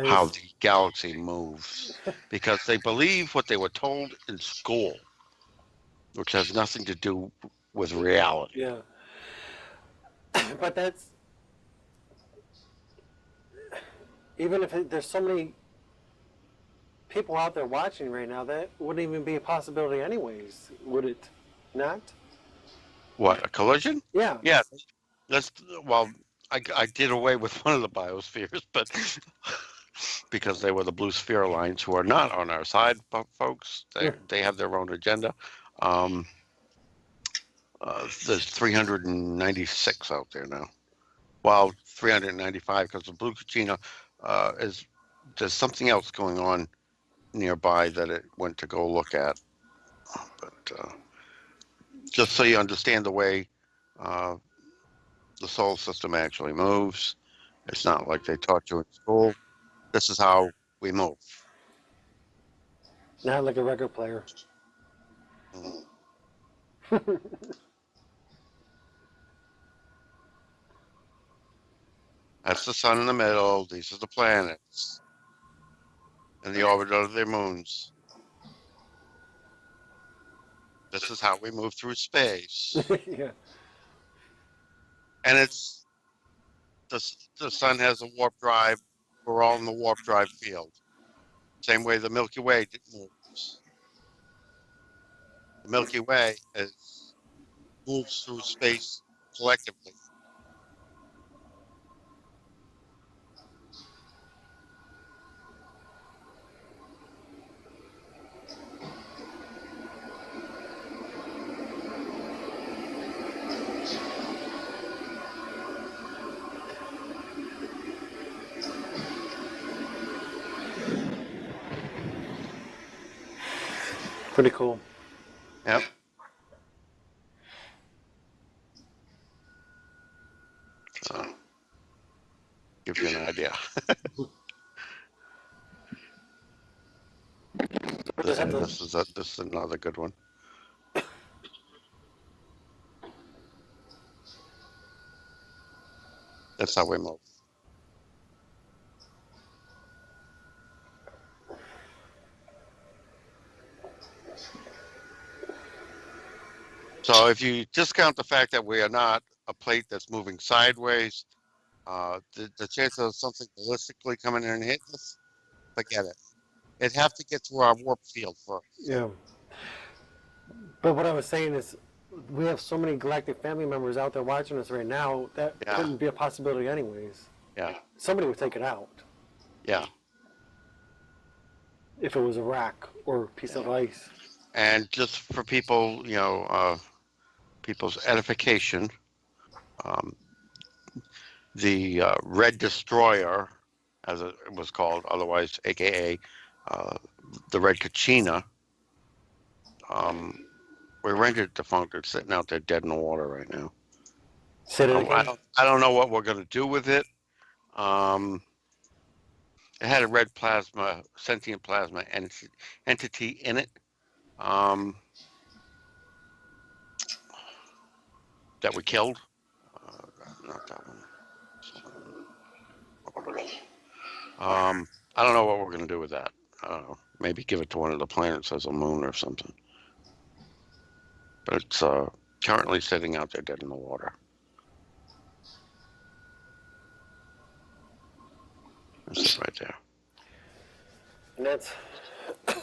Speaker 1: how the galaxy moves because they believe what they were told in school, which has nothing to do with reality.
Speaker 2: Yeah. But that's even if there's so many people out there watching right now, that wouldn't even be a possibility anyways, would it not?
Speaker 1: What, a collision?
Speaker 2: Yeah.
Speaker 1: Yeah. I did away with one of the biospheres, but because they were the blue sphere lines who are not on our side, folks. They have their own agenda. There's 396 out there now. Well, 395 because the blue Kachina there's something else going on nearby that it went to go look at. But just so you understand the way the solar system actually moves, it's not like they taught you in school. This is how we move.
Speaker 2: Not like a record player.
Speaker 1: That's the sun in the middle. These are the planets and the orbit of their moons. This is how we move through space.
Speaker 2: Yeah.
Speaker 1: And it's the sun has a warp drive. We're all in the warp drive field. Same way the Milky Way moves. The Milky Way moves through space collectively.
Speaker 2: Pretty cool.
Speaker 1: Yep. So, give you an idea. This is another good one. That's how we move. So if you discount the fact that we are not a plate that's moving sideways, the chance of something ballistically coming in and hitting us, forget it. It'd have to get through our warp field first.
Speaker 2: Yeah. But what I was saying is, we have so many galactic family members out there watching us right now that
Speaker 1: Yeah.
Speaker 2: couldn't be a possibility anyways.
Speaker 1: Yeah.
Speaker 2: Somebody would take it out
Speaker 1: Yeah.
Speaker 2: if it was a rock or a piece of ice.
Speaker 1: And just for people, people's edification, the Red Destroyer, as it was called, otherwise AKA the Red Kachina, we rented it defunct. It's sitting out there dead in the water right now.
Speaker 2: Say that again?
Speaker 1: I don't know what we're going to do with it. It had a red plasma, sentient plasma entity in it. That we killed. Not that one. I don't know what we're going to do with that. I don't know. Maybe give it to one of the planets as a moon or something. But it's currently sitting out there dead in the water. That's it right there.
Speaker 2: And that's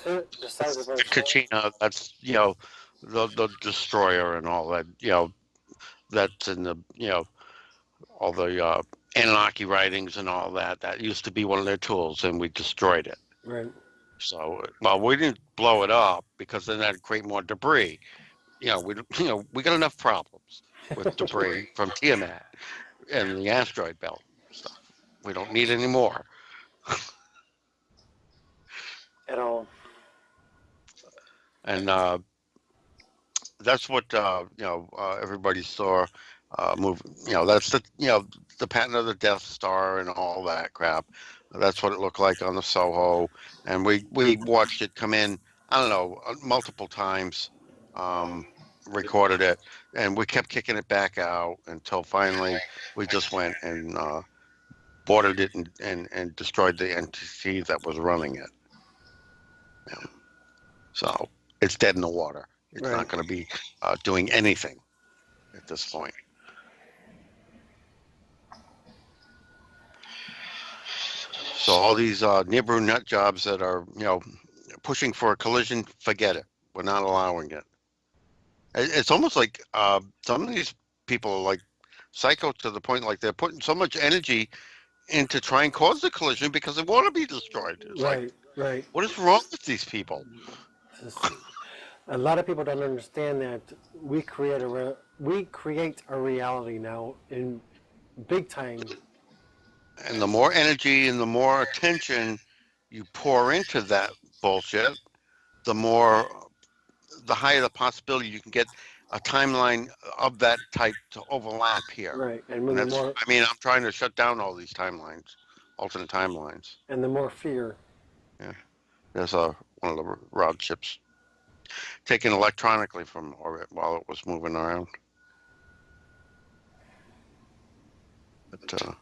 Speaker 2: the size of our soul.
Speaker 1: Kachina, that's, the destroyer and all that, that's in the, all the Anunnaki writings and all that. That used to be one of their tools, and we destroyed it.
Speaker 2: Right.
Speaker 1: So, well, we didn't blow it up because then that'd create more debris. We got enough problems with debris from Tiamat and the asteroid belt stuff. We don't need any more.
Speaker 2: At all.
Speaker 1: And that's what everybody saw moving. That's the patent of the Death Star and all that crap. That's what it looked like on the Soho, and we watched it come in. I don't know, multiple times. Recorded it, and we kept kicking it back out until finally we just went and boarded it and destroyed the entity that was running it. Yeah. So it's dead in the water. It's not going to be doing anything at this point. So all these Nibiru nut jobs that are, pushing for a collision, forget it. We're not allowing it. It's almost like some of these people are like psycho to the point like they're putting so much energy into try and cause the collision because they want to be destroyed. It's
Speaker 2: right.
Speaker 1: What is wrong with these people?
Speaker 2: A lot of people don't understand that we create a reality now in big time.
Speaker 1: And the more energy and the more attention you pour into that bullshit, the higher the possibility you can get a timeline of that type to overlap here.
Speaker 2: Right. And
Speaker 1: I'm trying to shut down all these timelines, alternate timelines.
Speaker 2: And the more fear.
Speaker 1: Yeah. There's one of the rod ships taken electronically from orbit while it was moving around. But,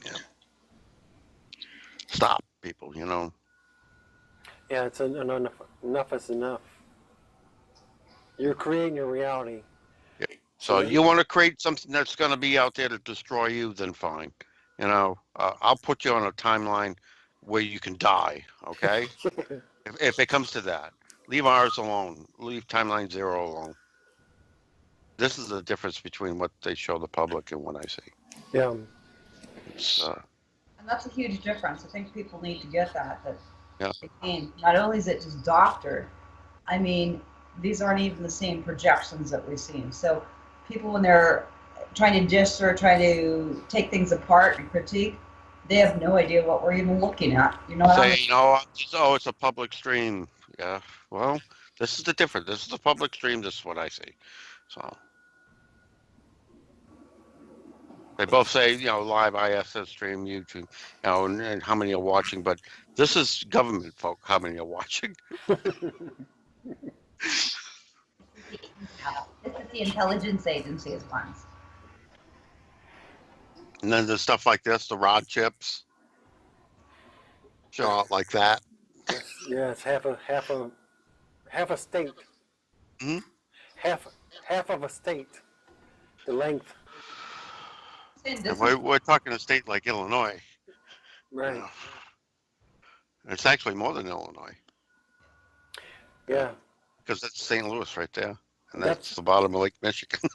Speaker 1: yeah. Stop, people,
Speaker 2: Yeah, it's enough is enough. You're creating your reality.
Speaker 1: Yeah. So you want to create something that's going to be out there to destroy you, then fine. I'll put you on a timeline where you can die, okay? if it comes to that. Leave ours alone. Leave timeline 0 alone. This is the difference between what they show the public and what I see.
Speaker 2: Yeah.
Speaker 3: And that's a huge difference. I think people need to get that.
Speaker 1: Yeah.
Speaker 3: Again, not only is it just doctored, these aren't even the same projections that we've seen. So people, when they're trying to dish or trying to take things apart and critique, they have no idea what we're even looking at.
Speaker 1: It's a public stream. Yeah. Well, this is the difference. This is a public stream. This is what I see. So they both say, live ISS stream, YouTube, and how many are watching, but this is government folk, how many are watching.
Speaker 3: This is the intelligence agencies ones.
Speaker 1: And then there's stuff like this, the rod chips, show out like that.
Speaker 2: Yeah, it's half a state.
Speaker 1: Hmm?
Speaker 2: Half of a state. The length.
Speaker 1: And we're talking a state like Illinois.
Speaker 2: Right.
Speaker 1: It's actually more than Illinois.
Speaker 2: Yeah.
Speaker 1: Because that's St. Louis right there. And
Speaker 2: That's-
Speaker 1: that's the bottom of Lake Michigan.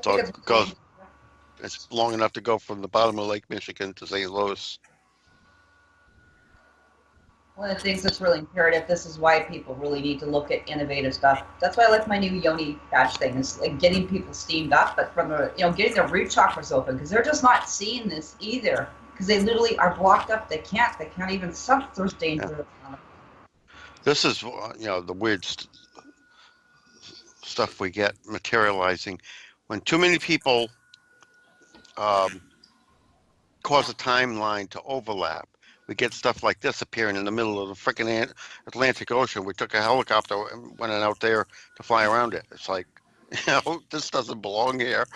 Speaker 1: So it goes, it's long enough to go from the bottom of Lake Michigan to St. Louis.
Speaker 3: One of the things that's really imperative, this is why people really need to look at innovative stuff. That's why I like my new Yoni badge thing, is like getting people steamed up, but from the, getting their root chakras open, because they're just not seeing this either, because they literally are blocked up. They can't even sense there's danger. Yeah.
Speaker 1: This is, the weird stuff we get materializing when too many people cause a timeline to overlap. We get stuff like this appearing in the middle of the freaking Atlantic Ocean. We took a helicopter and went out there to fly around it. It's like, this doesn't belong here.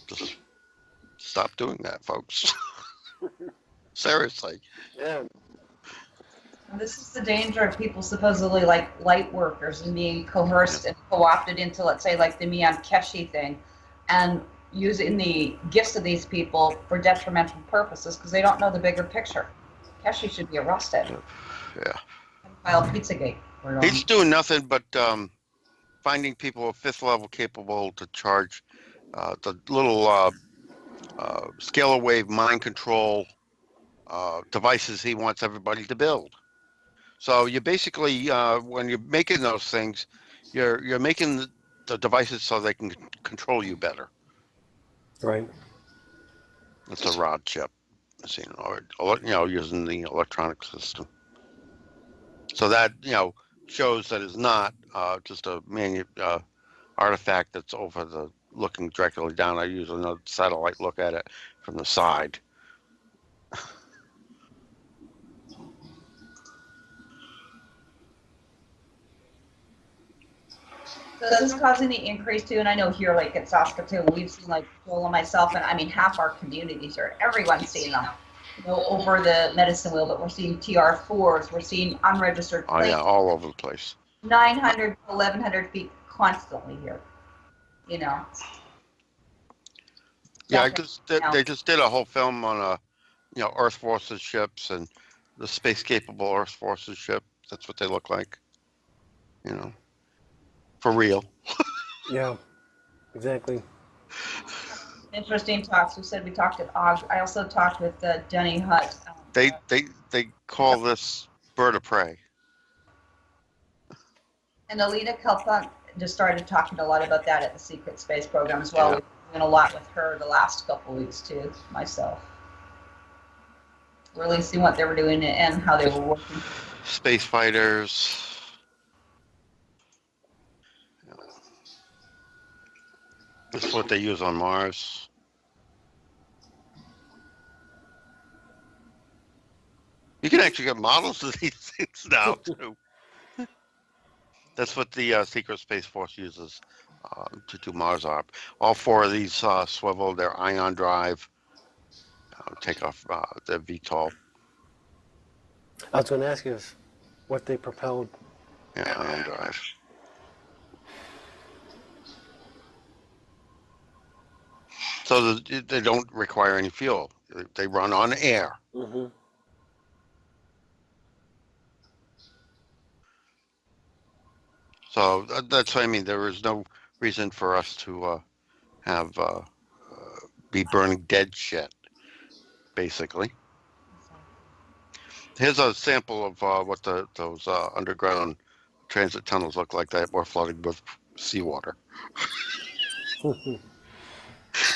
Speaker 1: Just stop doing that, folks. Seriously.
Speaker 2: Yeah.
Speaker 3: And this is the danger of people supposedly like light workers and being coerced and co-opted into, let's say, like the Mian Keshi thing, and using the gifts of these people for detrimental purposes because they don't know the bigger picture. Keshi should be arrested.
Speaker 1: Yeah.
Speaker 3: File Pizzagate.
Speaker 1: He's doing nothing but finding people of fifth level capable to charge the little scalar wave mind control devices he wants everybody to build. So you basically, when you're making those things, you're making the devices so they can control you better.
Speaker 2: Right.
Speaker 1: It's a rod chip, or using the electronic system. So that shows that it's not just a artifact that's over the looking directly down. I use another satellite look at it from the side.
Speaker 3: So this is causing the increase too, and I know here, like at Saskatoon, we've seen like Joel and myself, and I mean half our communities here, everyone's seeing them, over the medicine wheel. But we're seeing TR4s, we're seeing unregistered planes.
Speaker 1: Oh yeah, all over the place.
Speaker 3: 900 to 1,100 feet constantly here.
Speaker 1: Yeah, they just did a whole film on Earth Forces ships and the space capable Earth Forces ship. That's what they look like. For real.
Speaker 2: Yeah, exactly.
Speaker 3: Interesting talks. We talked at Og. I also talked with Denny Hutt.
Speaker 1: They call this bird of prey.
Speaker 3: And Alita Kalpunk just started talking a lot about that at the Secret Space program as well.
Speaker 1: Yeah.
Speaker 3: We've been a lot with her the last couple of weeks too, myself. Really seeing what they were doing and how they were working.
Speaker 1: Space fighters. That's what they use on Mars. You can actually get models of these things now, too. That's what the Secret Space Force uses to do Mars ARP. All four of these swivel their ion drive, take off their VTOL.
Speaker 2: I was going to ask you what they propelled.
Speaker 1: Yeah, ion drive. So they don't require any fuel. They run on air.
Speaker 2: Mm-hmm.
Speaker 1: So that's what I mean. There is no reason for us to have be burning dead shit, basically. Here's a sample of what those underground transit tunnels look like that were flooded with seawater.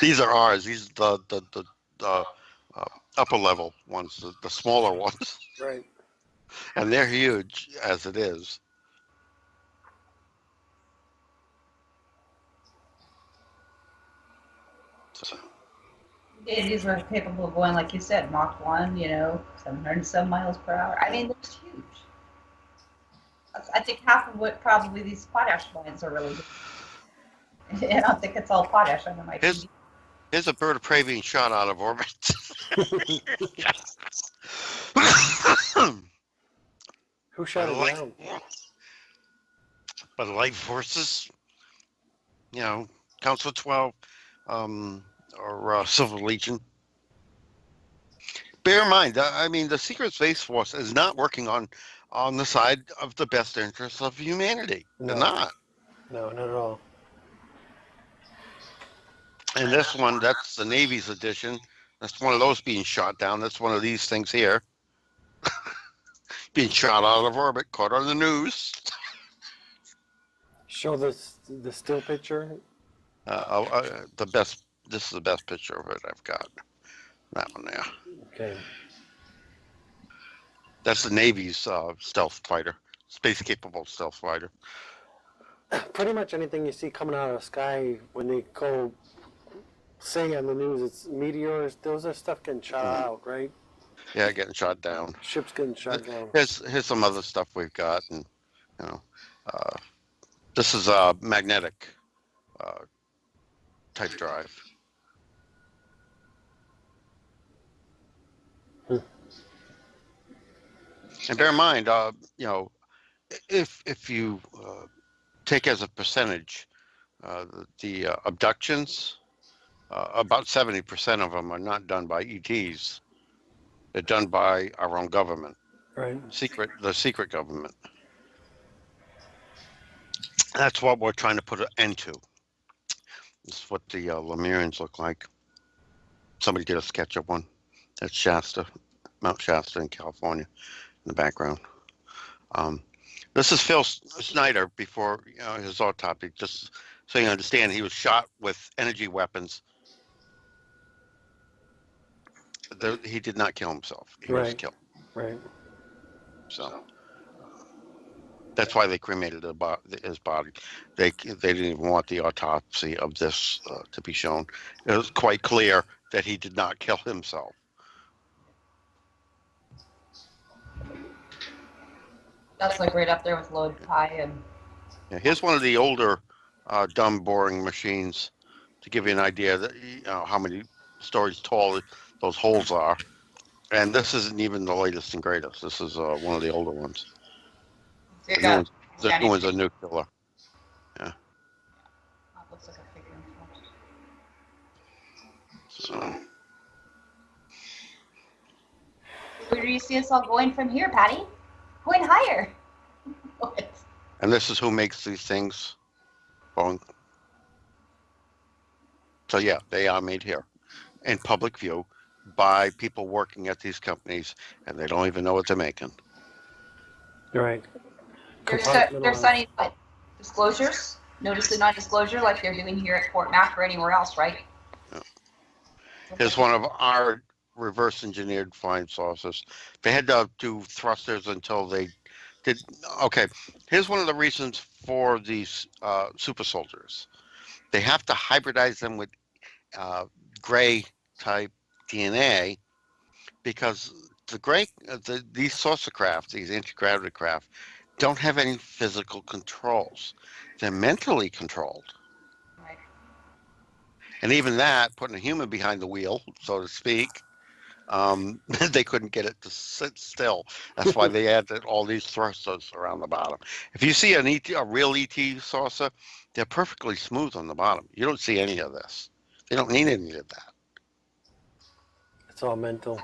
Speaker 1: These are ours. These are the upper level ones, the smaller ones.
Speaker 2: Right.
Speaker 1: And they're huge as it is. So.
Speaker 3: Yeah, these are capable of going, like you said, Mach 1, 707 miles per hour. I mean, that's huge. I think half of what probably these potash mines are really doing. I don't think it's all potash under my TV.
Speaker 1: Here's a bird of prey being shot out of orbit.
Speaker 2: Who shot it down?
Speaker 1: By the light forces, Council 12, or Silver Legion. Bear in mind, I mean, the Secret Space Force is not working on the side of the best interests of humanity. They're
Speaker 2: No,
Speaker 1: not.
Speaker 2: no, not at all.
Speaker 1: And this one, that's the Navy's edition. That's one of those being shot down. That's one of these things here. Being shot out of orbit, caught on the news.
Speaker 2: Show the still picture.
Speaker 1: The best. This is the best picture of it I've got. That one there.
Speaker 2: Okay.
Speaker 1: That's the Navy's stealth fighter, space-capable stealth fighter.
Speaker 2: Pretty much anything you see coming out of the sky when they go say on the news, it's meteors. Those are stuff getting shot out, right?
Speaker 1: Yeah, getting shot down.
Speaker 2: Ships getting shot down.
Speaker 1: Here's some other stuff we've got, and this is a magnetic type drive. And bear in mind, if you take as a percentage the abductions, about 70% of them are not done by ETs. They're done by our own government.
Speaker 2: Right.
Speaker 1: The secret government. That's what we're trying to put an end to. This is what the Lemurians look like. Somebody did a sketch of one. That's Shasta, Mount Shasta in California, in the background. This is Phil Snyder before his autopsy. Just so you understand, he was shot with energy weapons. He did not kill himself. He was killed.
Speaker 2: Right.
Speaker 1: So that's why they cremated his body. They didn't even want the autopsy of this to be shown. It was quite clear that he did not kill himself.
Speaker 3: That's like right up there with Load Pi and.
Speaker 1: Yeah, here's one of the older dumb boring machines to give you an idea that how many stories tall those holes are. And this isn't even the latest and greatest. This is one of the older ones. The new one's a nuclear. Yeah.
Speaker 3: That looks like a figure.
Speaker 1: So.
Speaker 3: Where do you see us all going from here, Patty? Going higher. What?
Speaker 1: And this is who makes these things. Boeing. So yeah, they are made here in public view by people working at these companies, and they don't even know what they're making.
Speaker 2: You're right.
Speaker 3: They're signing what? Disclosures? Notice of non-disclosure like they're doing here at Fort Mac or anywhere else, right?
Speaker 1: Yeah. Here's one of our reverse engineered flying saucers. They had to do thrusters until they did. Okay, here's one of the reasons for these super soldiers. They have to hybridize them with gray type DNA because these saucer craft, these anti-gravity craft, don't have any physical controls. They're mentally controlled.
Speaker 3: Right.
Speaker 1: And even that, putting a human behind the wheel, so to speak, they couldn't get it to sit still. That's why they added all these thrusters around the bottom. If you see a real ET saucer, they're perfectly smooth on the bottom. You don't see any of this. They don't need any of that.
Speaker 2: It's all mental.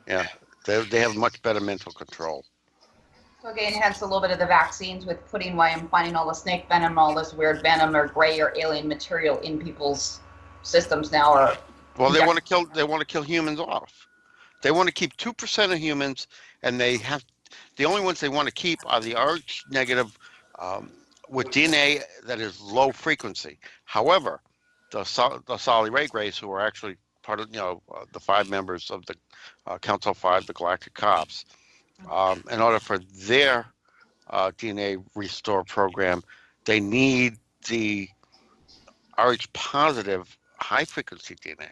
Speaker 1: Yeah, they have much better mental control.
Speaker 3: So again, hence a little bit of the vaccines with putting why I'm finding all the snake venom, all this weird venom or gray or alien material in people's systems now. Or
Speaker 1: well, they want to kill humans off. They want to keep 2% of humans, and the only ones they want to keep are the Rh negative with DNA that is low frequency. However, the Sally Ray Grays, who are actually part of the 5 members of the Council 5, the Galactic Cops, in order for their DNA restore program, they need the Rh positive high frequency DNA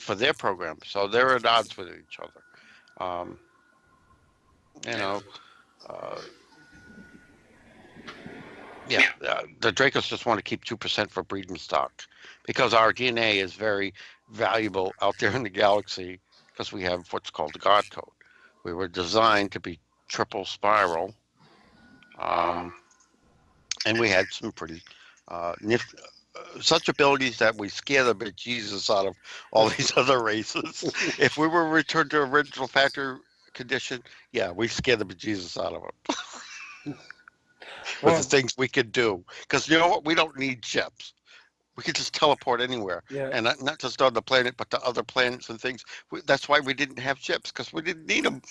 Speaker 1: for their program. So they're at odds with each other. The Dracos just want to keep 2% for breeding stock because our DNA is very valuable out there in the galaxy because we have what's called the God Code. We were designed to be triple spiral, and we had some pretty such abilities that we scare the bejesus out of all these other races. If we were returned to original factory condition, yeah, we scare the bejesus out of them. With the things we could do. Because you know what? We don't need ships. We could just teleport anywhere.
Speaker 2: Yeah.
Speaker 1: And not just on the planet, but to other planets and things. That's why we didn't have ships, because we didn't need them.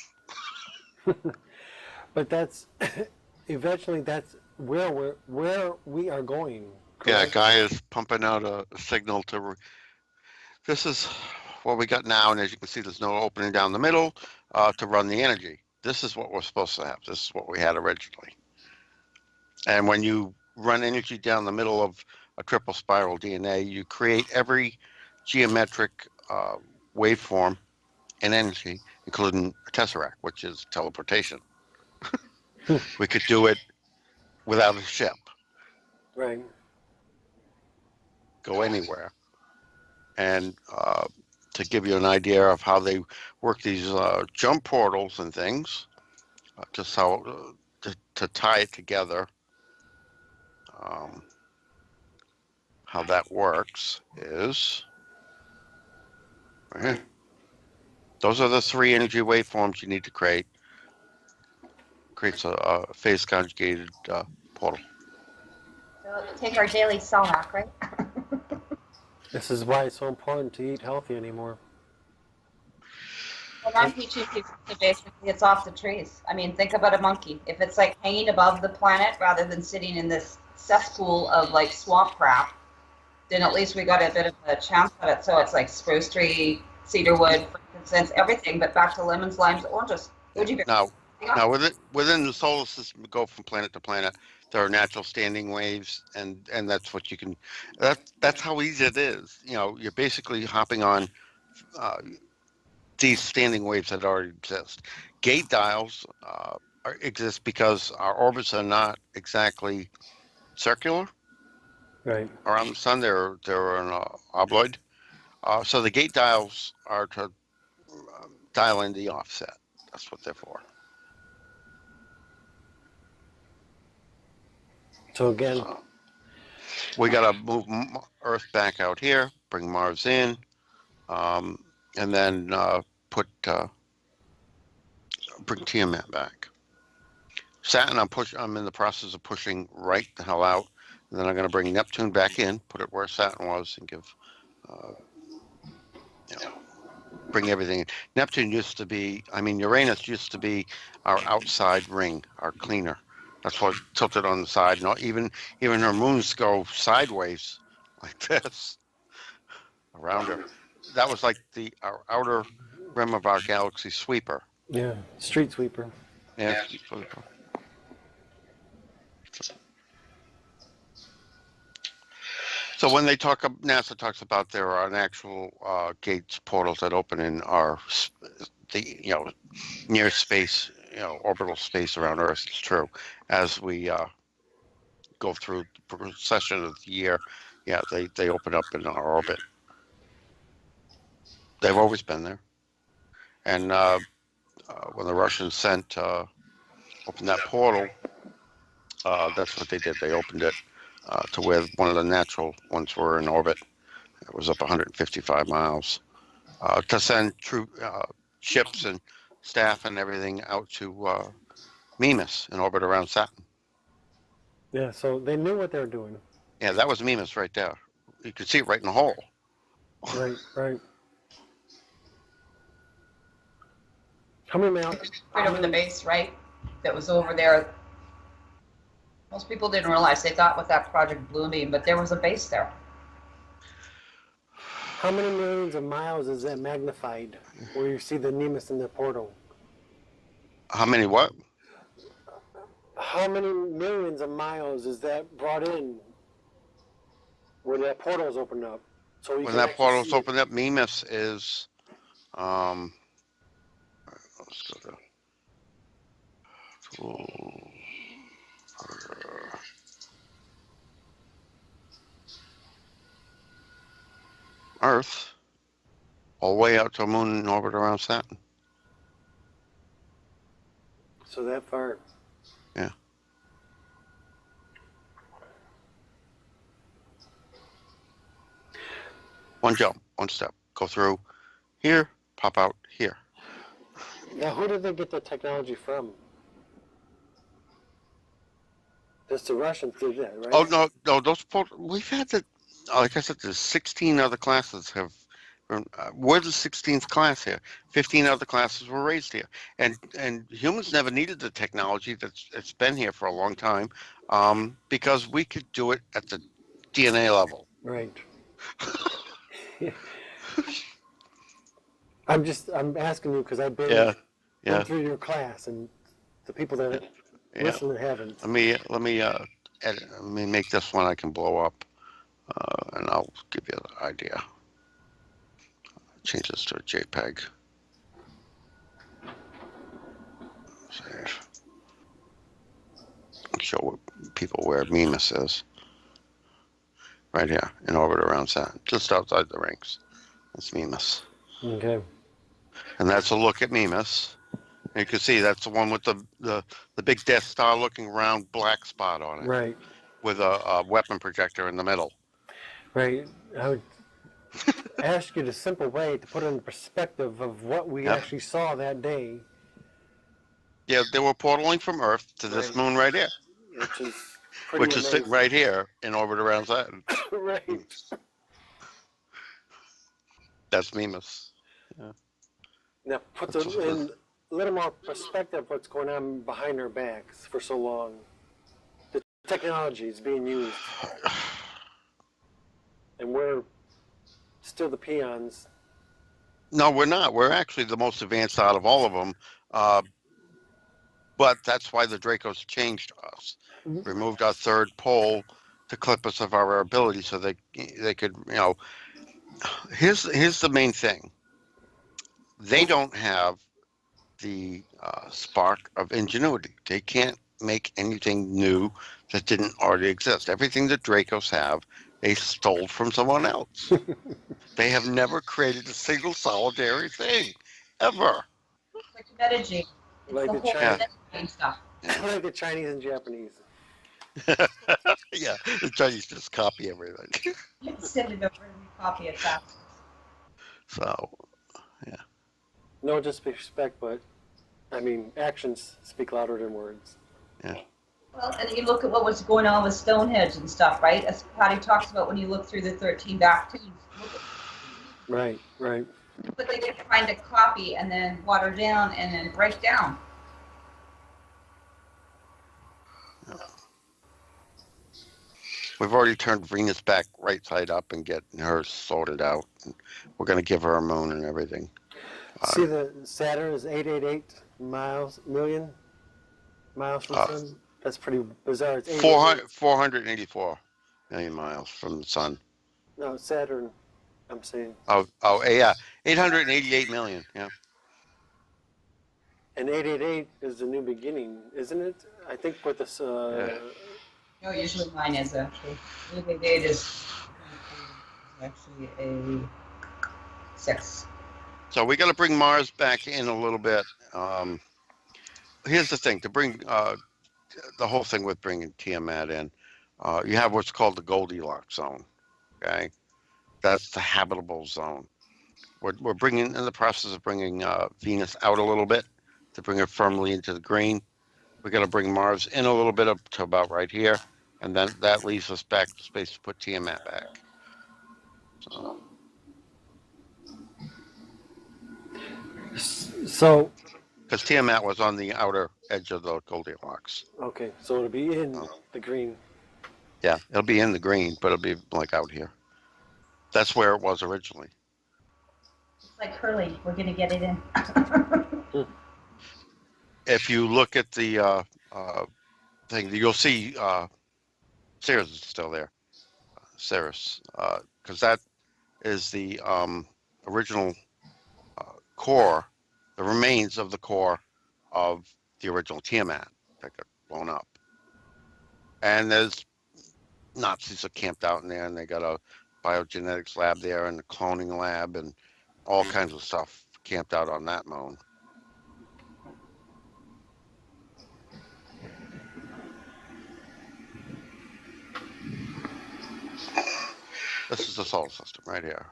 Speaker 2: But that's eventually that's where we are going.
Speaker 1: Yeah,
Speaker 2: Correct?
Speaker 1: Guy is pumping out a signal to. This is what we got now, and as you can see, there's no opening down the middle to run the energy. This is what we're supposed to have. This is what we had originally. And when you run energy down the middle of a triple spiral DNA, you create every geometric waveform and energy, including a tesseract, which is teleportation. We could do it without a ship.
Speaker 2: Right.
Speaker 1: Go anywhere. And to give you an idea of how they work these jump portals and things, just how to tie it together, how that works is right here. Those are the 3 energy waveforms you need to create. Creates a phase conjugated portal.
Speaker 3: So take our daily Solak, right?
Speaker 2: This is why it's so important to eat healthy anymore.
Speaker 3: Well, I'm teaching people to basically it's off the trees. I mean, think about a monkey. If it's like hanging above the planet rather than sitting in this cesspool of like swamp crap, then at least we got a bit of a chance at it. So it's like spruce tree, cedar wood, frankincense, everything, but back to lemons, limes, oranges. Goji berries.
Speaker 1: Now within the solar system, we go from planet to planet. There are natural standing waves, and that's what you can. That's how easy it is. You know, you're basically hopping on these standing waves that already exist. Gate dials exist because our orbits are not exactly circular.
Speaker 2: Right.
Speaker 1: Around the sun, they're an obloid. So the gate dials are to dial in the offset. That's what they're for.
Speaker 2: So again,
Speaker 1: we got to move Earth back out here, bring Mars in, and then bring Tiamat back. Saturn, I'm in the process of pushing right the hell out. And then I'm going to bring Neptune back in, put it where Saturn was, and give, bring everything in. Neptune used to be, Uranus used to be our outside ring, our cleaner. That's what tilted on the side. No, even her moons go sideways like this around her. That was like our outer rim of our galaxy sweeper.
Speaker 2: yeah, street sweeper.
Speaker 1: Yeah, street sweeper. So when they NASA talks about there are an actual gates, portals that open in near space, orbital space around Earth. It's true. As we go through the procession of the year, yeah, they open up in our orbit. They've always been there. And when the Russians opened that portal, that's what they did. They opened it to where one of the natural ones were in orbit. It was up 155 miles to send ships and staff and everything out to Mimas in orbit around Saturn.
Speaker 2: Yeah, so they knew what they were doing.
Speaker 1: Yeah, that was Mimas right there. You could see it right in the hole.
Speaker 2: Right, right. How many miles?
Speaker 3: Right over the base, right? That was over there. Most people didn't realize. They thought with that Project Bluebeam, but there was a base there.
Speaker 2: How many millions of miles is that magnified where you see the Nemus in the portal?
Speaker 1: How many what?
Speaker 2: How many millions of miles is that brought in where that portal's opened up? So
Speaker 1: when that portal's opened up, Mimas is let's go to Earth, all the way out to a moon in orbit around Saturn.
Speaker 2: So that far.
Speaker 1: Yeah. One jump, one step. Go through here, pop out here.
Speaker 2: Now, who did they get the technology from? Just the Russians did that, right?
Speaker 1: Oh no, we've had the. Like I said, there's 16 other classes have. We're the 16th class here. 15 other classes were raised here, and humans never needed the technology that's been here for a long time, because we could do it at the DNA level.
Speaker 2: Right. I'm asking you because I've been through your class, and the people that listen haven't.
Speaker 1: Let me edit. Let me make this one I can blow up, and I'll give you the idea. Change this to a JPEG. Save. Show people where Mimas is. Right here, in orbit around Saturn, just outside the rings. That's Mimas.
Speaker 2: Okay.
Speaker 1: And that's a look at Mimas. And you can see that's the one with the big Death Star looking round black spot on it.
Speaker 2: Right.
Speaker 1: With a weapon projector in the middle.
Speaker 2: Right. I would ask you the simple way to put it in perspective of what we actually saw that day.
Speaker 1: Yeah, they were portaling from Earth to this moon right here.
Speaker 2: Which is
Speaker 1: sitting right here in orbit around Saturn.
Speaker 2: Right.
Speaker 1: That's Mimas. Yeah.
Speaker 2: Now put them in a little more perspective what's going on behind our backs for so long. The technology is being used. And we're still the peons.
Speaker 1: No, we're not. We're actually the most advanced out of all of them. But that's why the Dracos changed us. Removed our third pole to clip us of our ability so they could, here's the main thing. They don't have the spark of ingenuity. They can't make anything new that didn't already exist. Everything the Dracos have, they stole from someone else. They have never created a single solitary thing, ever.
Speaker 3: Like metagene.
Speaker 2: Like the
Speaker 3: Chinese stuff.
Speaker 2: Like the Chinese and Japanese.
Speaker 1: Yeah, the Chinese just copy everything.
Speaker 3: Send it over and we copy it back.
Speaker 1: So, yeah.
Speaker 2: No disrespect, but actions speak louder than words.
Speaker 1: Yeah.
Speaker 3: Well, and you look at what was going on with Stonehenge and stuff, right? As Patty talks about when you look through the 13 back tombs.
Speaker 2: Right.
Speaker 3: But they kept trying to copy and then water down and then break down.
Speaker 1: We've already turned Venus back right side up and getting her sorted out. We're going to give her a moon and everything.
Speaker 2: See, the Saturn is 888 million miles from the sun. That's pretty bizarre. It's
Speaker 1: 484 million miles from the sun.
Speaker 2: No, Saturn, I'm saying.
Speaker 1: Oh, yeah. 888 million, yeah.
Speaker 2: And 888 is the new beginning, isn't it? I think with this...
Speaker 3: No, usually mine is actually. 888 is actually a 6.
Speaker 1: So we got to bring Mars back in a little bit. Here's the thing, to bring the whole thing with bringing Tiamat in, you have what's called the Goldilocks zone, okay? That's the habitable zone. We're in the process of bringing Venus out a little bit to bring her firmly into the green. We got to bring Mars in a little bit up to about right here, and then that leaves us back to space to put Tiamat back.
Speaker 2: So,
Speaker 1: because Tiamat was on the outer edge of the Goldilocks.
Speaker 2: Okay, so it'll be in the green.
Speaker 1: Yeah, it'll be in the green, but it'll be like out here. That's where it was originally.
Speaker 3: It's like curling. We're going to get it in.
Speaker 1: If you look at the thing, you'll see Ceres is still there. Ceres, because that is the original core, the remains of the core of the original Tiamat that got blown up. And there's Nazis are camped out in there, and they got a biogenetics lab there and a cloning lab and all kinds of stuff camped out on that moon. This is the solar system right here.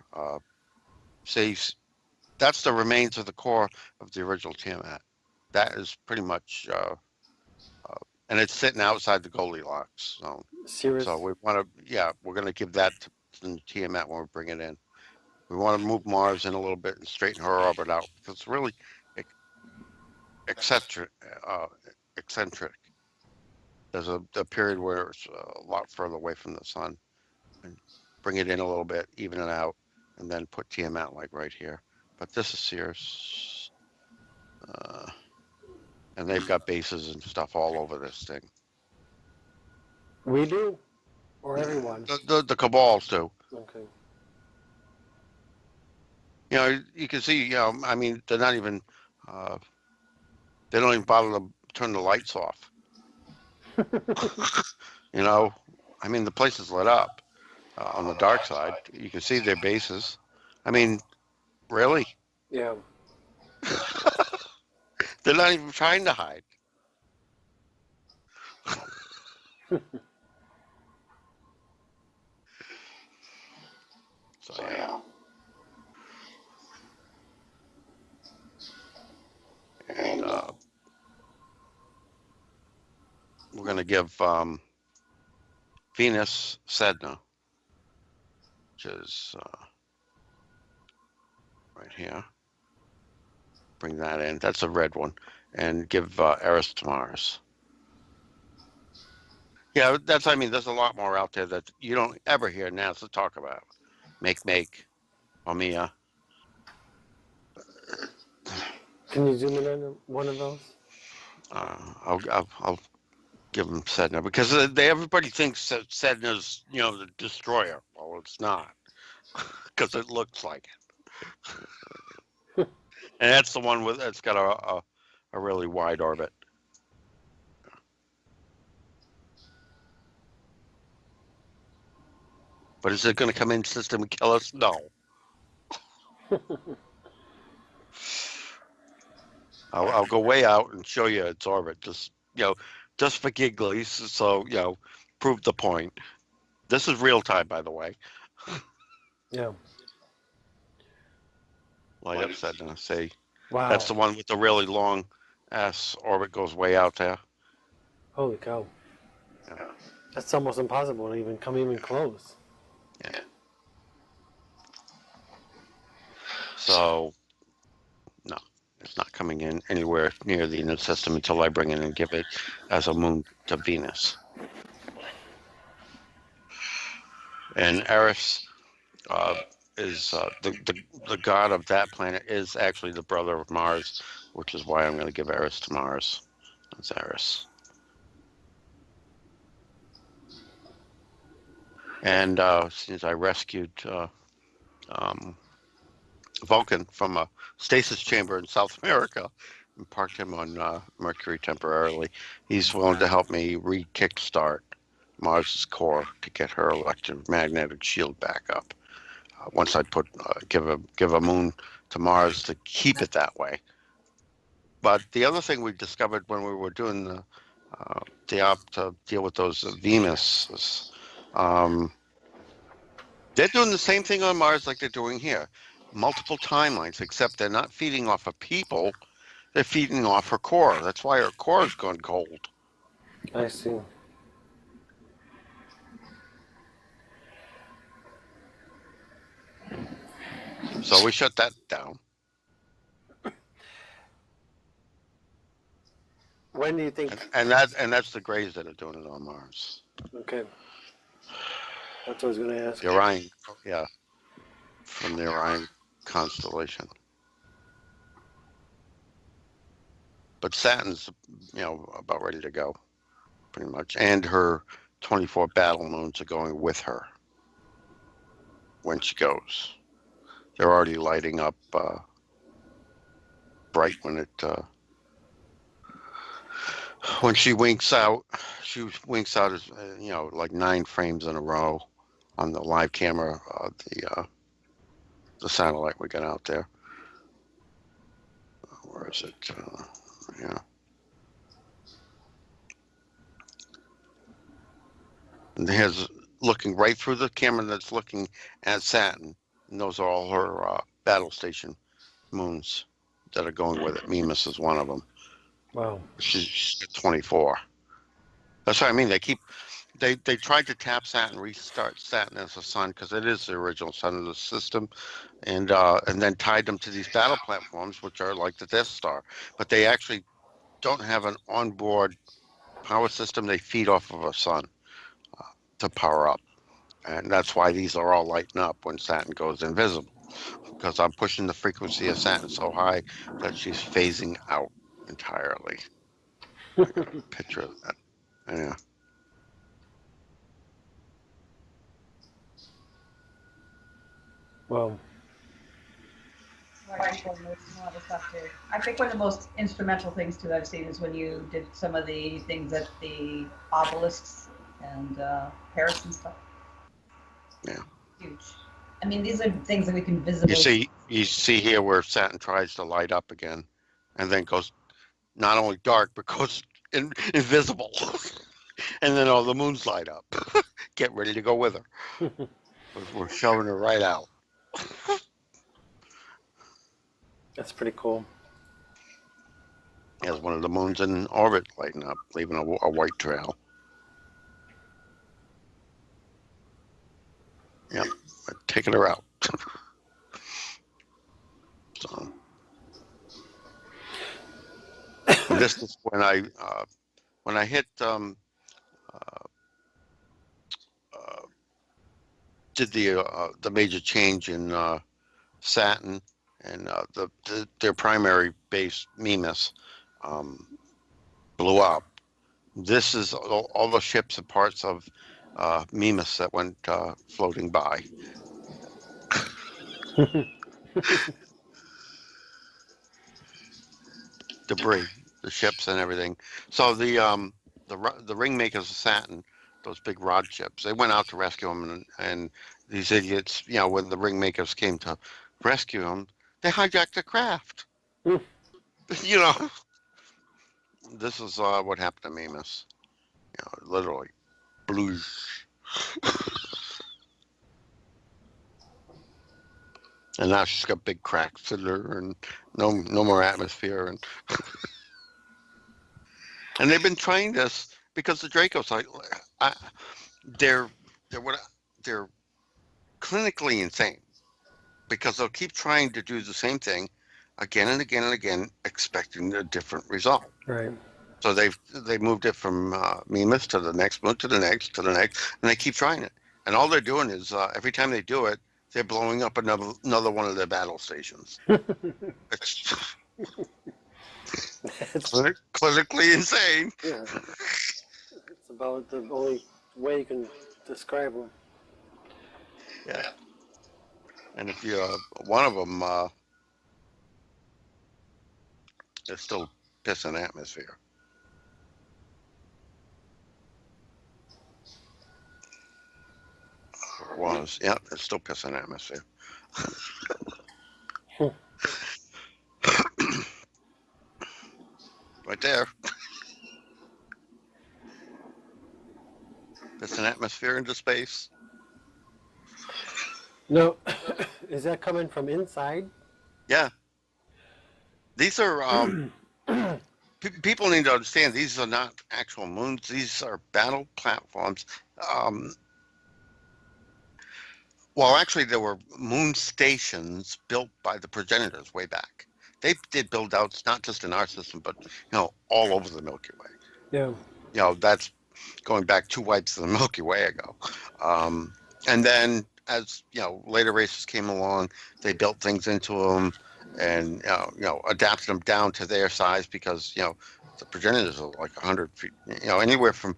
Speaker 1: See, that's the remains of the core of the original Tiamat. That is pretty much, and it's sitting outside the Goldilocks zone.
Speaker 2: Cirrus.
Speaker 1: So we want to, yeah, we're going to give that to the Tiamat when we bring it in. We want to move Mars in a little bit and straighten her orbit out because it's really eccentric. Eccentric. There's a period where it's a lot further away from the sun, and bring it in a little bit, even it out, and then put Tiamat like right here. But this is Cirrus, and they've got bases and stuff all over this thing.
Speaker 2: We do, or everyone.
Speaker 1: The Cabals do.
Speaker 2: Okay.
Speaker 1: You know, you can see. You know, I mean, they're not even. They don't even bother to turn the lights off. You know, I mean, the place is lit up on the dark side. You can see their bases. I mean, really?
Speaker 2: Yeah.
Speaker 1: They're not even trying to hide. So yeah. And we're gonna give Venus Sedna, which is right here. Bring that in. That's a red one, and give Eris to Mars. Yeah, that's. I mean, there's a lot more out there that you don't ever hear NASA talk about. Make, Omia.
Speaker 2: Can you zoom in on one of those?
Speaker 1: I'll give them Sedna because everybody thinks that Sedna's, you know, the destroyer. Well, it's not because it looks like it. And that's the one with it's got a really wide orbit. But is it going to come in system and kill us? No. I'll go way out and show you its orbit, just just for gigglies. So prove the point. This is real time, by the way.
Speaker 2: Yeah.
Speaker 1: Light up Sedna. See,
Speaker 2: Wow.
Speaker 1: that's the one with the really long ass orbit, goes way out there.
Speaker 2: Holy cow.
Speaker 1: Yeah.
Speaker 2: That's almost impossible to even come even close.
Speaker 1: Yeah. So, no, it's not coming in anywhere near the inner system until I bring it and give it as a moon to Venus. And Eris is the god of that planet is actually the brother of Mars, which is why I'm going to give Eris to Mars. That's Eris. And since I rescued Vulcan from a stasis chamber in South America and parked him on Mercury temporarily, he's willing to help me re-kickstart Mars's core to get her electromagnetic shield back up. Once I give a moon to Mars to keep it that way. But the other thing we discovered when we were doing the op to deal with those Venus, they're doing the same thing on Mars like they're doing here. Multiple timelines, except they're not feeding off of people. They're feeding off her core. That's why her core has gone cold.
Speaker 2: I see.
Speaker 1: So we shut that down.
Speaker 2: When do you think?
Speaker 1: And that's the Greys that are doing it on Mars.
Speaker 2: Okay. That's what I was going to ask.
Speaker 1: The Orion, yeah, from the Orion constellation. But Saturn's, about ready to go, pretty much. And her 24 battle moons are going with her when she goes. They're already lighting up bright when she winks out. She winks out as like 9 frames in a row on the live camera, the satellite we got out there. Where is it? Yeah. And looking right through the camera that's looking at Saturn. And those are all her battle station moons that are going with it. Mimas is one of them.
Speaker 2: Wow.
Speaker 1: She's at 24. That's what I mean. They tried to tap Saturn, restart Saturn as a sun because it is the original sun of the system, and then tied them to these battle platforms, which are like the Death Star. But they actually don't have an onboard power system. They feed off of a sun to power up, and that's why these are all lighting up when Saturn goes invisible. Because I'm pushing the frequency of Saturn so high that she's phasing out entirely. I got a picture of that. Yeah.
Speaker 2: Wow.
Speaker 3: Right, people know some other stuff too. I think one of the most instrumental things too I've seen is when you did some of the things at the obelisks and Paris and stuff.
Speaker 1: Yeah.
Speaker 3: Huge. I mean, these are things that we can visibly.
Speaker 1: You see here where Saturn tries to light up again, and then goes not only dark but goes invisible, and then all the moons light up. Get ready to go with her. We're shoving her right out.
Speaker 2: That's pretty cool.
Speaker 1: As one of the moons in orbit lighting up, leaving a white trail. Yep, taking her out. So this is when I hit did the major change in Saturn and their primary base Mimas blew up. This is all the ships and parts of Mimas that went floating by. Debris, the ships and everything. So the ring makers of Saturn, those big rod ships, they went out to rescue them, and these idiots, when the ring makers came to rescue them, they hijacked the craft. This is what happened to Mimas. Literally, blues. And now she's got big cracks in her, and no more atmosphere, and they've been trying this because the Dracos, they're clinically insane because they'll keep trying to do the same thing again and again and again, expecting a different result.
Speaker 2: Right.
Speaker 1: So they moved it from Mimas to the next moon to the next, and they keep trying it. And all they're doing is every time they do it, they're blowing up another one of their battle stations. It's clinically insane.
Speaker 2: Yeah. It's about the only way you can describe them.
Speaker 1: Yeah. And if you one of them, they're still pissing atmosphere. Was, yeah, it's still pissing atmosphere. Right there. Pissing atmosphere into space.
Speaker 2: No, is that coming from inside?
Speaker 1: Yeah. These are, people need to understand, these are not actual moons. These are battle platforms. Well, actually, there were moon stations built by the progenitors way back. They did build outs, not just in our system, but, all over the Milky Way.
Speaker 2: Yeah.
Speaker 1: That's going back 2 wipes of the Milky Way ago. And then as, later races came along, they built things into them and, adapted them down to their size because, the progenitors are like 100 feet, anywhere from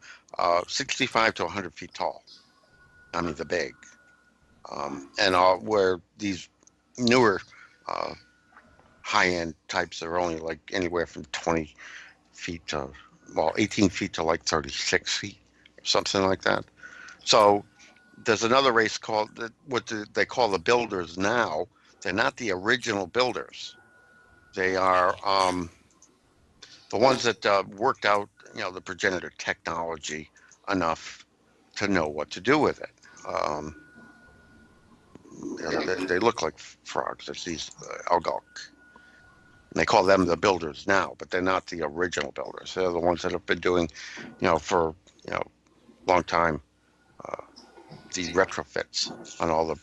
Speaker 1: 65 to 100 feet tall. I mean, the big. And where these newer high-end types are only like anywhere from 20 feet to, 18 feet to like 36 feet, or something like that. So there's another race called, they call the builders now. They're not the original builders. They are the ones that worked out, the progenitor technology enough to know what to do with it. They look like frogs. It's these algok. And they call them the builders now, but they're not the original builders. They're the ones that have been doing, for a long time, the retrofits on all the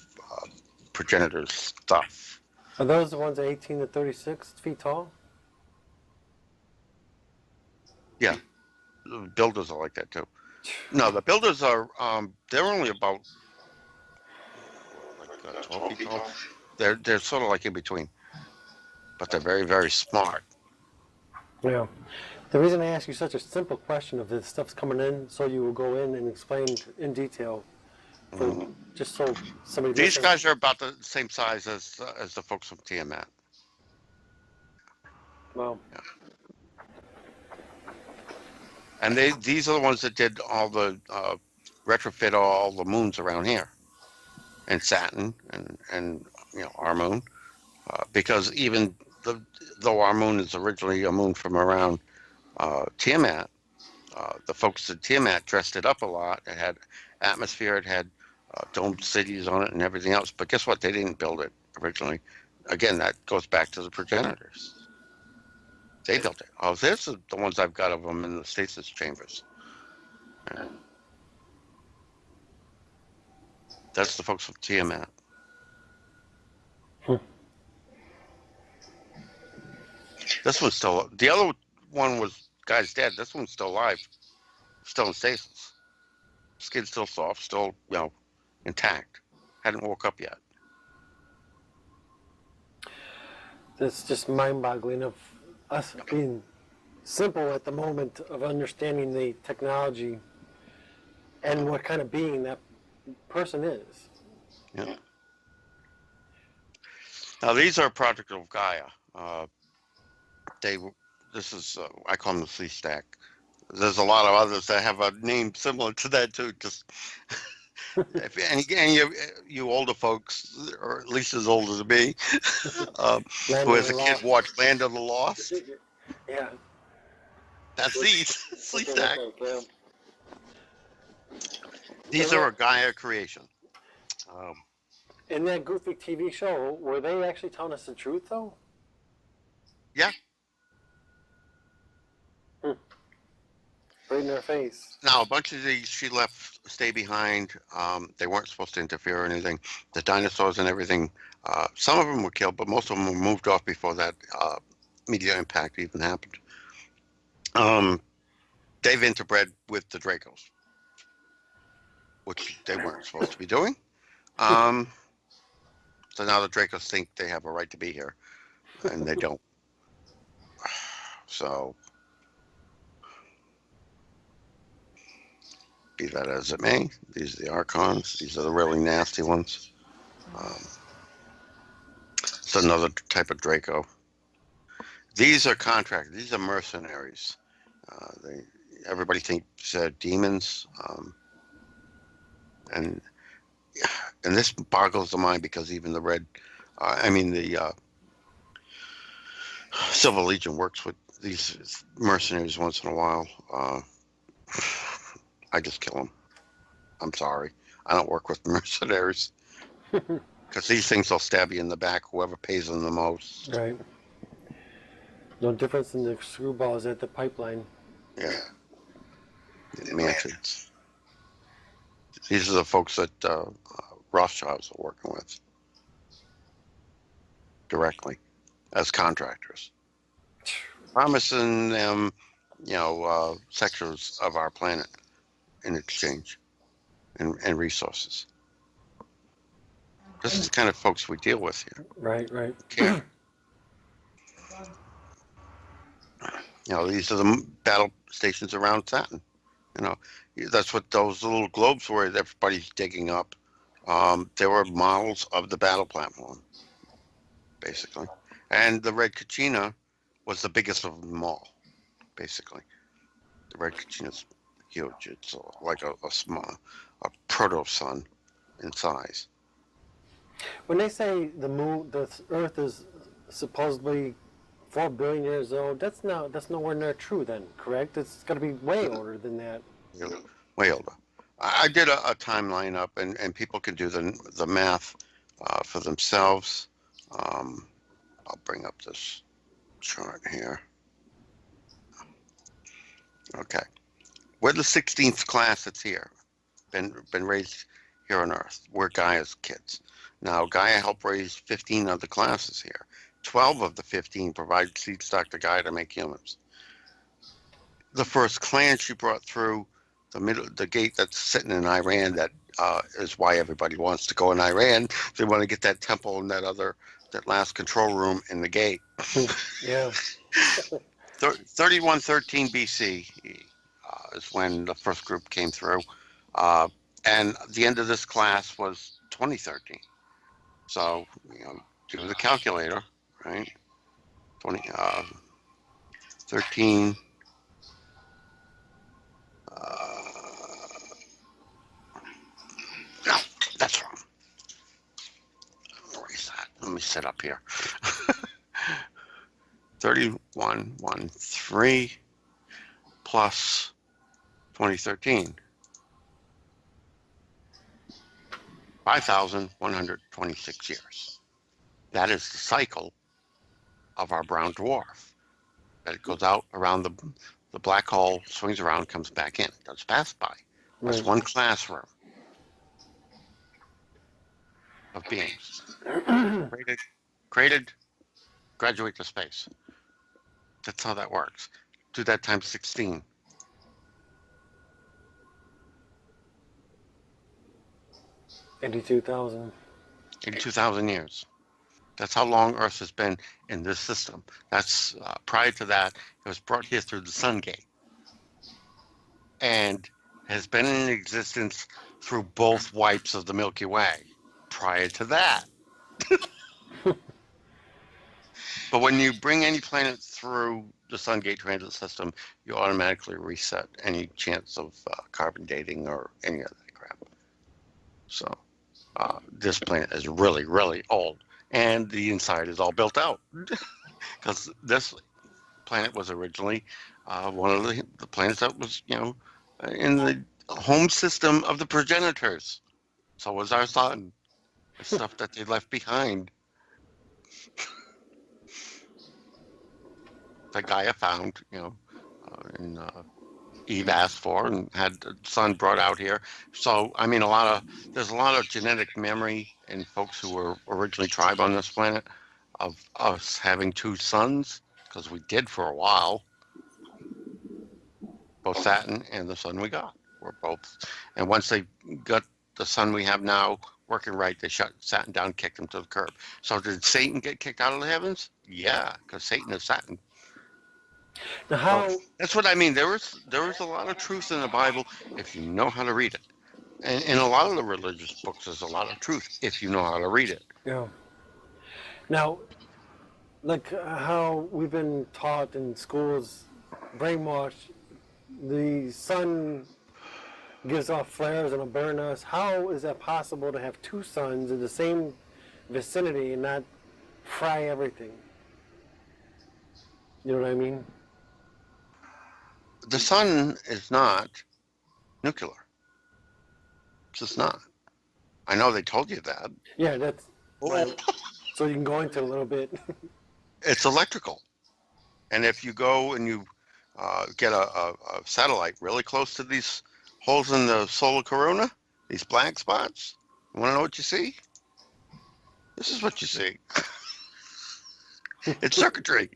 Speaker 1: progenitors stuff.
Speaker 2: Are those the ones 18 to 36 feet tall?
Speaker 1: Yeah, the builders are like that too. No, the builders are they're only about 12 feet tall. They're sort of like in between, but they're very, very smart.
Speaker 2: Yeah. The reason I ask you such a simple question of this stuff's coming in, so you will go in and explain in detail, just so somebody.
Speaker 1: These guys are about the same size as the folks from Tiamat.
Speaker 2: Well.
Speaker 1: Yeah. And these are the ones that did all the retrofit all the moons around here, and Saturn and our moon, because even though our moon is originally a moon from around Tiamat, the folks at Tiamat dressed it up a lot. It had atmosphere, it had domed cities on it and everything else. But guess what? They didn't build it originally. Again, that goes back to the progenitors. They built it. Oh, there's the ones I've got of them in the stasis chambers. Yeah. That's the folks from Tiamat. This one's still. The other one was guy's dead. This one's still alive, still in stasis. Skin's still soft, still intact. Hadn't woke up yet.
Speaker 2: That's just mind-boggling of us being simple at the moment of understanding the technology and what kind of being that person is.
Speaker 1: Yeah. Now these are a project of Gaia. This is I call them the Sea Stack. There's a lot of others that have a name similar to that too. Just and you older folks, or at least as old as me, who as a kid watched Land of the Lost.
Speaker 2: Yeah.
Speaker 1: That's these Sea Stack. These are a Gaia creation.
Speaker 2: In that goofy TV show, were they actually telling us the truth though?
Speaker 1: Yeah.
Speaker 2: Right in their face.
Speaker 1: Now, a bunch of these she left stay behind. They weren't supposed to interfere or anything. The dinosaurs and everything, some of them were killed, but most of them were moved off before that meteor impact even happened. They've interbred with the Dracos, which they weren't supposed to be doing. So now the Dracos think they have a right to be here, and they don't. So, be that as it may, these are the Archons. These are the really nasty ones. It's another type of Draco. These are contractors. These are mercenaries. Everybody thinks they're demons. And this boggles the mind because even the the Silver Legion works with these mercenaries once in a while. I just kill them. I'm sorry. I don't work with mercenaries. Because these things will stab you in the back, whoever pays them the most.
Speaker 2: Right. No difference than the screwballs at the pipeline.
Speaker 1: Yeah. The mansions. These are the folks that Rothschilds are working with. Directly. As contractors. Promising them, sectors of our planet in exchange and resources. This is the kind of folks we deal with here.
Speaker 2: Right.
Speaker 1: Care. These are the battle stations around Saturn. That's what those little globes were that everybody's digging up. They were models of the battle platform, basically. And the Red Kachina was the biggest of them all, basically. The Red Kachina's huge. It's like a proto-sun in size.
Speaker 2: When they say the Earth is supposedly 4 billion years old, that's nowhere near true then, correct? It's got to be way older than that.
Speaker 1: Way older. I did a timeline up, and people can do the math for themselves. I'll bring up this chart here. Okay. We're the 16th class that's here. Been raised here on Earth. We're Gaia's kids. Now, Gaia helped raise 15 other classes here. 12 of the 15 provide seed stock to Gaia to make humans. The first clan she brought through the gate that's sitting in Iran, that is why everybody wants to go in Iran. They want to get that temple and that last control room in the gate.
Speaker 2: Yeah.
Speaker 1: 3113 BC is when the first group came through. And the end of this class was 2013. So, do the calculator, right? 13. No, that's wrong. Erase that. Let me set up here. 3113 plus 2013. 5,126 years. That is the cycle of our brown dwarf. That it goes out around the black hole, swings around, comes back in. Does pass by. That's
Speaker 2: Right.
Speaker 1: one classroom of beings. Created, graduate to space. That's how that works. Do that times 16.
Speaker 2: 82,000.
Speaker 1: 82,000 years. That's how long Earth has been in this system. That's prior to that, it was brought here through the Sun Gate, and has been in existence through both wipes of the Milky Way. Prior to that, but when you bring any planet through the Sun Gate transit system, you automatically reset any chance of carbon dating or any of that crap. So this planet is really, really old. And the inside is all built out. Because this planet was originally one of the planets that was, in the home system of the progenitors. So was our sun. The stuff that they left behind. That Gaia found, and Eve asked for and had the sun brought out here. So, I mean, there's a lot of genetic memory in folks who were originally tribe on this planet of us having two suns, because we did for a while. Both Saturn and the sun we got were both. And once they got the sun we have now working right, they shut Saturn down, kicked him to the curb. So did Satan get kicked out of the heavens? Yeah, because Satan is Saturn.
Speaker 2: Now, how?
Speaker 1: So that's what I mean. There was a lot of truth in the Bible if you know how to read it. And in a lot of the religious books, there's a lot of truth if you know how to read it.
Speaker 2: Yeah. Now, like how we've been taught in schools, brainwashed, the sun gives off flares and will burn us. How is that possible to have two suns in the same vicinity and not fry everything? You know what I mean?
Speaker 1: The sun is not nuclear. It's just not. I know they told you that.
Speaker 2: Yeah, that's right. So you can go into a little bit.
Speaker 1: It's electrical. And if you go and you get a satellite really close to these holes in the solar corona, these black spots, you want to know what you see? This is what you see. It's circuitry.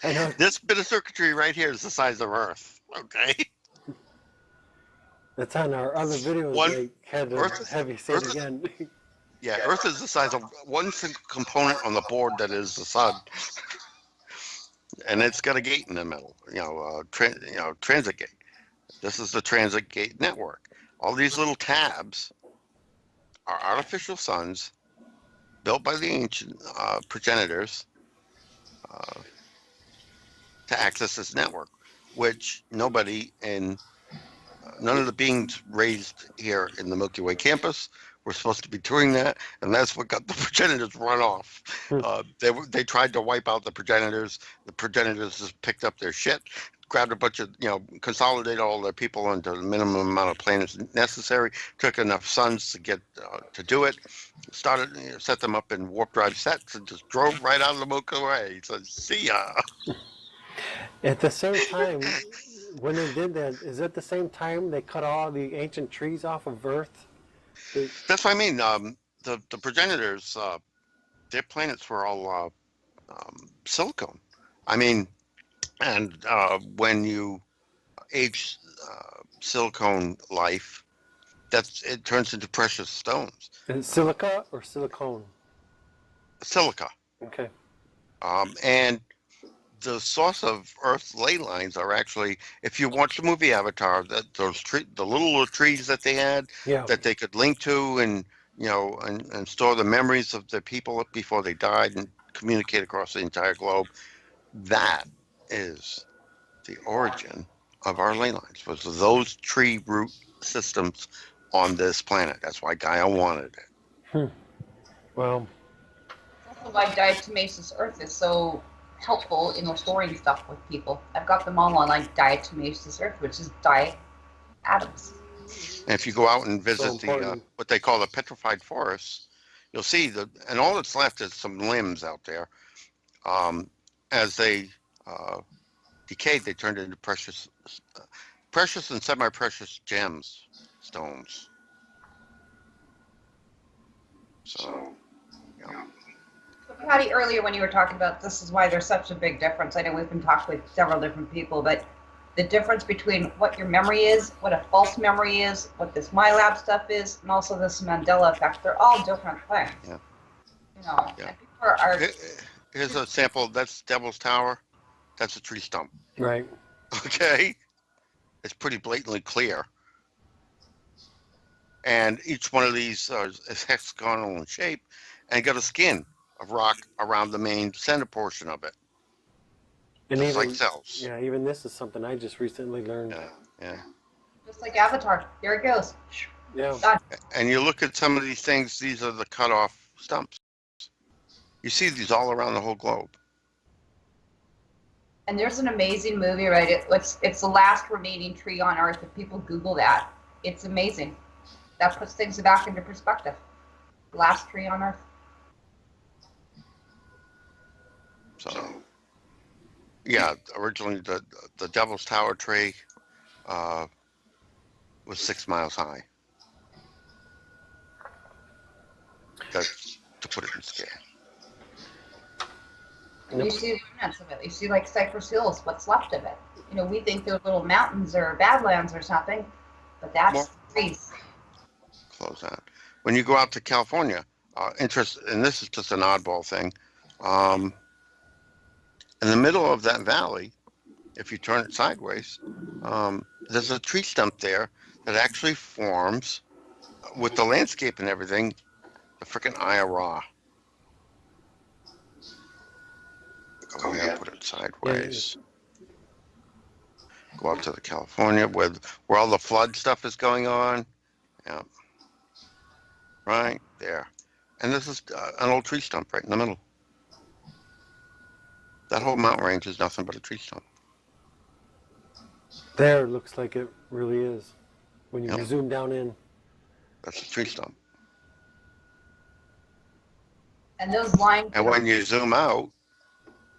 Speaker 2: I know.
Speaker 1: This bit of circuitry right here is the size of Earth, okay?
Speaker 2: That's on our other videos. They had to have you say it again.
Speaker 1: Yeah, Earth is the size of one single component on the board that is the sun. And it's got a gate in the middle, transit gate. This is the transit gate network. All these little tabs are artificial suns built by the ancient progenitors to access this network, which none of the beings raised here in the Milky Way campus were supposed to be doing that, and that's what got the progenitors run off. They tried to wipe out the progenitors. The progenitors just picked up their shit, grabbed a bunch of, consolidated all their people into the minimum amount of planets necessary, took enough suns to get to do it, started, set them up in warp drive sets, and just drove right out of the Milky Way. He said, see ya.
Speaker 2: At the same time, when they did that, is it the same time they cut all the ancient trees off of Earth?
Speaker 1: That's what I mean. The progenitors, their planets were all silicone. I mean, and when you age silicone life, it turns into precious stones.
Speaker 2: Is it silica or silicone?
Speaker 1: Silica.
Speaker 2: Okay.
Speaker 1: And the source of Earth's ley lines are actually, if you watch the movie Avatar, the little trees that they had,
Speaker 2: Yeah.
Speaker 1: that they could link to, and and store the memories of the people before they died and communicate across the entire globe. That is the origin of our ley lines, was those tree root systems on this planet. That's why Gaia wanted it.
Speaker 2: Well,
Speaker 3: That's also why diatomaceous earth is so helpful in storing stuff with people. I've got them all on like diatomaceous earth, which is atoms.
Speaker 1: And if you go out and visit the
Speaker 2: important.
Speaker 1: what they call the petrified forests, you'll see and all that's left is some limbs out there. As they decayed, they turned into precious and semi-precious gems, stones. So, yeah.
Speaker 3: So, Patty, earlier when you were talking about this is why there's such a big difference. I know we've been talking with several different people, but the difference between what your memory is, what a false memory is, what this MyLab stuff is, and also this Mandela effect, they're all different things.
Speaker 1: Yeah.
Speaker 3: And people are
Speaker 1: Here's a sample. That's Devil's Tower. That's a tree stump.
Speaker 2: right.
Speaker 1: Okay? It's pretty blatantly clear. And each one of these is hexagonal in shape and got a skin of rock around the main center portion of it.
Speaker 2: And
Speaker 1: Just
Speaker 2: even,
Speaker 1: like cells.
Speaker 2: yeah, even this is something I just recently learned.
Speaker 1: Yeah.
Speaker 3: just like Avatar. Here it goes.
Speaker 2: Yeah.
Speaker 3: Done.
Speaker 1: And you look at some of these things, these are the cut off stumps. You see these all around the whole globe.
Speaker 3: And there's an amazing movie, right? It's the last remaining tree on Earth. If people Google that, it's amazing. That puts things back into perspective. Last tree on Earth.
Speaker 1: So, yeah, originally the Devil's Tower tree was 6 miles high. That's to put it in scale.
Speaker 3: You see the remnants of it. You see like Cypress Hills, what's left of it. We think they're little mountains or badlands or something, but that's trees.
Speaker 1: Close that. When you go out to California, and this is just an oddball thing, in the middle of that valley, if you turn it sideways, there's a tree stump there that actually forms, with the landscape and everything, the frickin' Eye of Ra. Go ahead, put it sideways. Go out to the California where all the flood stuff is going on. Yeah. Right there. And this is an old tree stump right in the middle. That whole mountain range is nothing but a tree stump.
Speaker 2: There looks like it really is. When you
Speaker 1: Yep.
Speaker 2: zoom down in.
Speaker 1: That's a tree stump.
Speaker 3: And those lines.
Speaker 1: And when you zoom out,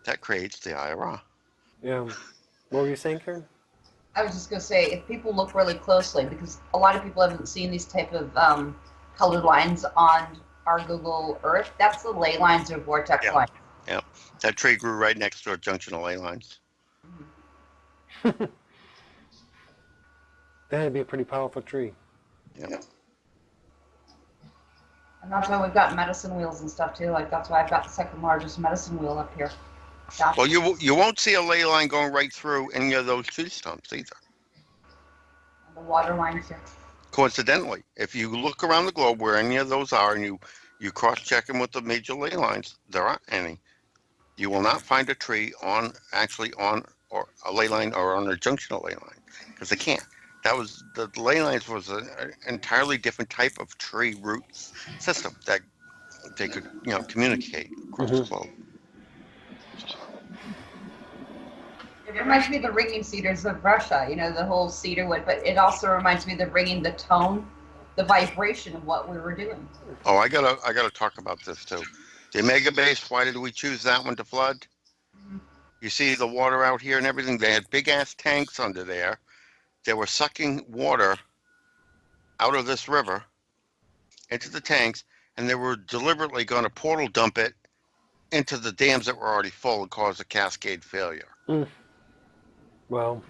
Speaker 1: that creates the Eye of Ra.
Speaker 2: Yeah. What were you saying, Karen?
Speaker 3: I was just going to say, if people look really closely, because a lot of people haven't seen these type of colored lines on our Google Earth, that's the ley lines or vortex lines.
Speaker 1: Yeah. That tree grew right next to a junction of ley lines.
Speaker 2: That'd be a pretty powerful tree.
Speaker 1: Yeah.
Speaker 3: And that's why we've got medicine wheels and stuff too. Like that's why I've got the second largest medicine wheel up here. That's
Speaker 1: Well, you won't see a ley line going right through any of those tree stumps either.
Speaker 3: the water lines here.
Speaker 1: Coincidentally, if you look around the globe where any of those are and you cross-check them with the major ley lines, there aren't any. You will not find a tree on or a ley line or on a junctional ley line because they can't. The ley lines was an entirely different type of tree root system that they could communicate across the globe.
Speaker 3: If It reminds me of the ringing cedars of Russia, the whole cedar wood, but it also reminds me of the ringing, the tone, the vibration of what we were doing.
Speaker 1: Oh, I gotta talk about this too. The Omega base, why did we choose that one to flood?
Speaker 3: Mhm.
Speaker 1: You see the water out here and everything. They had big ass tanks under there. They were sucking water out of this river into the tanks, and they were deliberately going to portal dump it into the dams that were already full and cause a cascade failure.
Speaker 2: Well,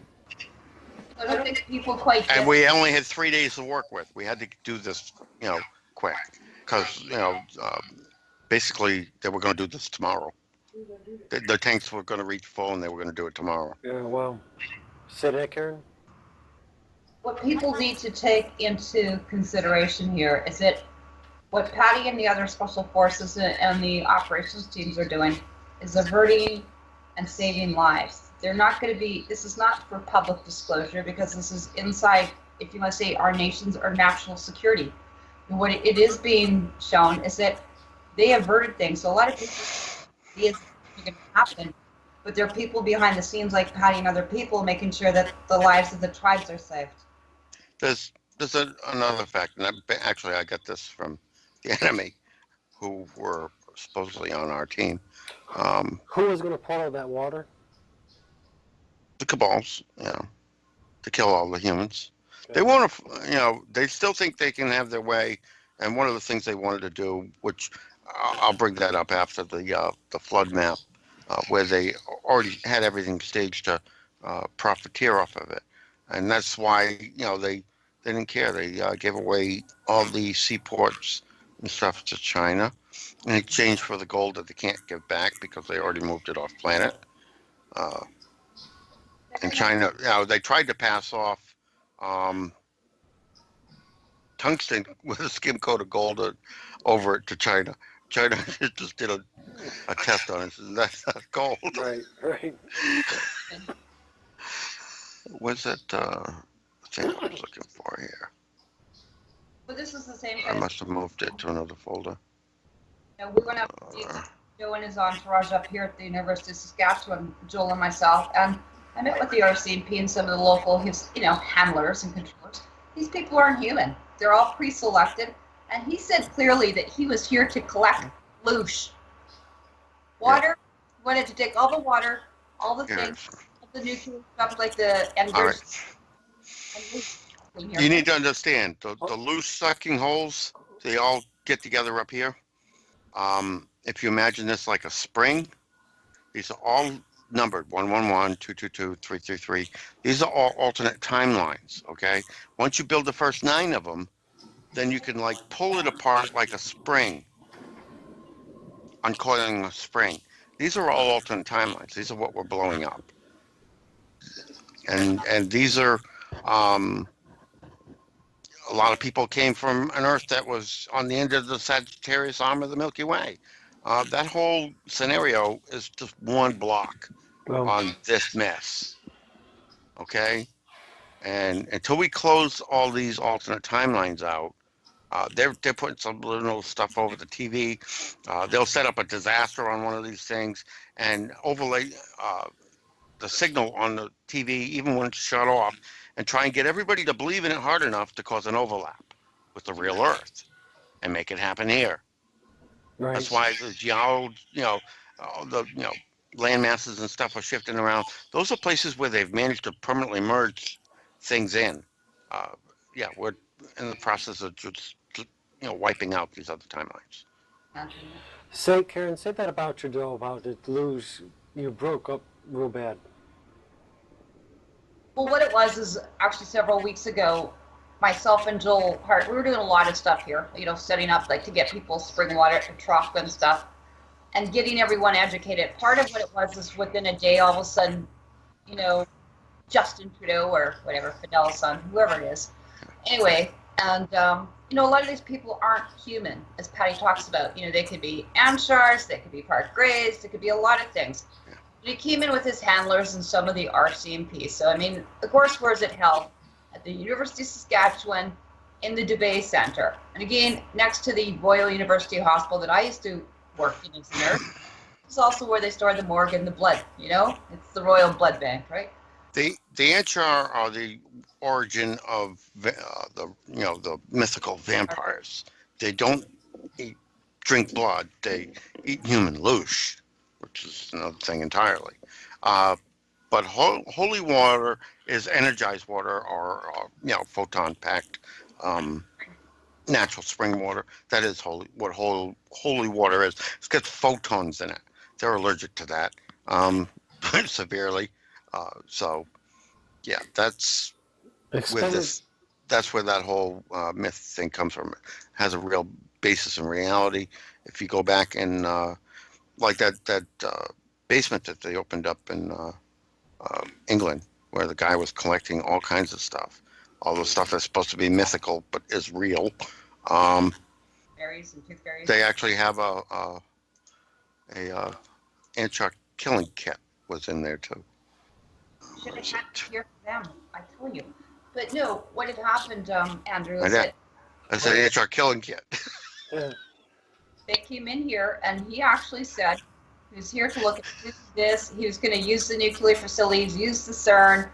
Speaker 3: I don't think people quite
Speaker 1: And
Speaker 3: get
Speaker 1: we only had 3 days to work with. We had to do this, quick, because basically they were going to do this tomorrow. The tanks were going to reach full, and they were going to do it tomorrow.
Speaker 2: yeah, well. Say that, Karen?
Speaker 3: what people need to take into consideration here is that what Patty and the other special forces and the operations teams are doing is averting and saving lives. They're not going to be, this is not for public disclosure because this is inside, if you want to say our nation's or national security. And what it is being shown is that they averted things. So a lot of people see it's going to happen, but there are people behind the scenes like Patty and other people making sure that the lives of the tribes are saved.
Speaker 1: There's another fact, and I got this from the enemy, who were supposedly on our team.
Speaker 2: Who was going to portal that water?
Speaker 1: The cabals, to kill all the humans. They want to, they still think they can have their way. And one of the things they wanted to do, which I'll bring that up after the flood map, where they already had everything staged to profiteer off of it. And that's why, they didn't care. They gave away all the seaports and stuff to China in exchange for the gold that they can't give back because they already moved it off planet. And China, they tried to pass off tungsten with a skim coat of gold over it to China. China just did a test on it. And that's not gold.
Speaker 2: Right.
Speaker 1: What's that thing I was looking for here?
Speaker 3: But this is the same
Speaker 1: I must have moved it to another folder.
Speaker 3: we went up to see Joe and his entourage up here at the University of Saskatchewan, Joel and myself, and I met with the RCMP and some of the local, handlers and controllers. These people aren't human. They're all pre-selected, and he said clearly that he was here to collect loose water. He wanted to take all the water, all the things, the nuclear stuff like the enders.
Speaker 1: You need to understand the loose sucking holes. They all get together up here. If you imagine this like a spring, these are all numbered 111, 222, 333. These are all alternate timelines. Okay. Once you build the first 9 of them, then you can pull it apart like a spring, uncoiling a spring. These are all alternate timelines. These are what we're blowing up. And these are, a lot of people came from an Earth that was on the end of the Sagittarius arm of the Milky Way. That whole scenario is just one block on this mess. Okay? And until we close all these alternate timelines out, they're putting some little stuff over the TV. They'll set up a disaster on one of these things and overlay the signal on the TV even when it's shut off and try and get everybody to believe in it hard enough to cause an overlap with the real Earth and make it happen here.
Speaker 2: Right.
Speaker 1: That's why the land masses and stuff are shifting around. Those are places where they've managed to permanently merge things in. We're in the process of just wiping out these other timelines.
Speaker 2: Karen, say that about your dough, about it lose, you broke up real bad.
Speaker 3: Well, what it was is actually several weeks ago, myself and Joel Hart, we were doing a lot of stuff here, setting up to get people spring water at the trough and stuff and getting everyone educated. Part of what it was is within a day, all of a sudden, Justin Trudeau or whatever, Fidel's son, whoever it is. Anyway, and, a lot of these people aren't human, as Patty talks about. They could be Amshars, they could be Park Grays, they could be a lot of things. But he came in with his handlers and some of the RCMP. So, the course was it held at the University of Saskatchewan in the Dubé Center. And again, next to the Royal University Hospital that I used to work in as a nurse. It's also where they store the morgue and the blood. You know, it's the royal blood bank, right?
Speaker 1: The Anchar are the origin of the mythical vampires. They don't drink blood; they eat human loosh, which is another thing entirely. But holy water is energized water, or photon packed natural spring water. That is holy water is. It's got photons in it. They're allergic to that severely. So yeah, that's with this. That's where that whole myth thing comes from. It has a real basis in reality. If you go back and like that basement that they opened up in England, where the guy was collecting all kinds of stuff, all the stuff that's supposed to be mythical but is real.
Speaker 3: Berries and toothberries.
Speaker 1: They actually have a Anchar killing kit was in there too.
Speaker 3: Should have had to hear from them. I tell you. But no, what had happened, Andrew,
Speaker 1: I
Speaker 3: is
Speaker 1: did.
Speaker 3: that
Speaker 1: I said Anchar killing kit.
Speaker 2: Yeah.
Speaker 3: they came in here and he actually said he was here to look at this. He was going to use the nuclear facilities, use the CERN,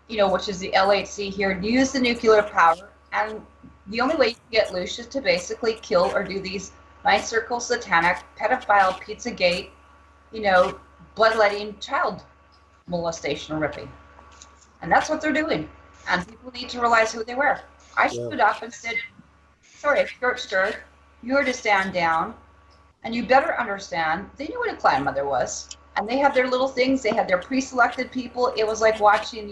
Speaker 3: which is the LHC here, use the nuclear power. And the only way you can get loose is to basically kill or do these ninth circle satanic, pedophile, Pizzagate, bloodletting child molestation and ripping. And that's what they're doing. And people need to realize who they were. I stood up and said, sorry, Stir, you're to stand down. And you better understand, they knew what a clan mother was. And they had their little things. They had their pre-selected people. It was like watching,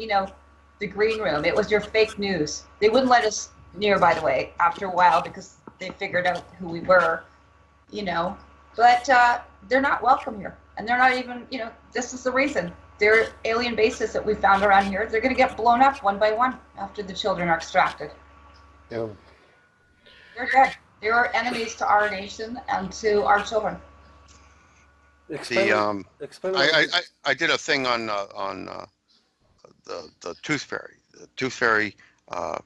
Speaker 3: the green room. It was your fake news. They wouldn't let us near, by the way, after a while because they figured out who we were, But they're not welcome here. And they're not even, this is the reason. Their alien bases that we found around here, they're going to get blown up one by one after the children are extracted.
Speaker 2: Yeah.
Speaker 3: They're dead. They are enemies to our nation and to our children.
Speaker 2: Explain
Speaker 1: I did a thing on the tooth fairy. The tooth fairy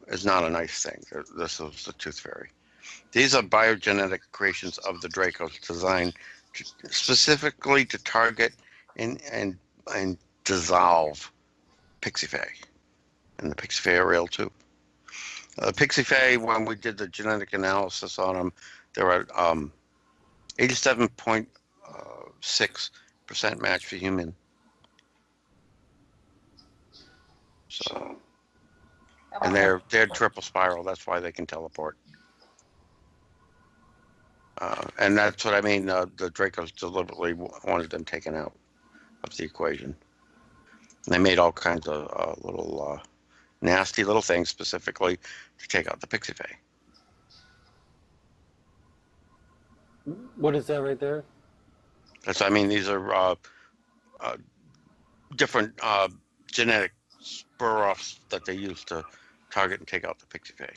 Speaker 1: is not a nice thing. This is the tooth fairy. These are biogenetic creations of the Dracos designed specifically to target and dissolve Pixie Fae. And the Pixie Fae are real too. Pixie Fae, when we did the genetic analysis on them, there were 87.6% match for human. So, and they're triple spiral. That's why they can teleport. And that's what I mean. The Dracos deliberately wanted them taken out of the equation. And they made all kinds of little nasty little things specifically to take out the Pixie Fae.
Speaker 2: What is that right there?
Speaker 1: That's I mean. These are different genetic spur-offs that they use to target and take out the Pixie Fae.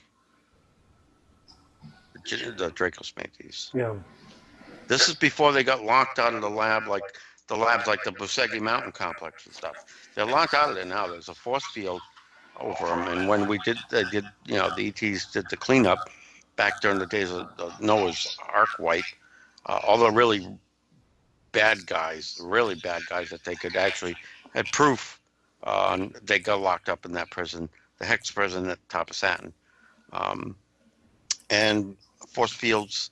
Speaker 1: The Dracos made these.
Speaker 2: Yeah.
Speaker 1: This is before they got locked out of the lab, like the labs like the Busegi Mountain Complex and stuff. They're locked out of there now. There's a force field over them. And when the ETs did the cleanup back during the days of the Noah's Ark wipe, all the really bad guys that they could actually had proof, they got locked up in that prison, the Hex prison at the top of Saturn. And force fields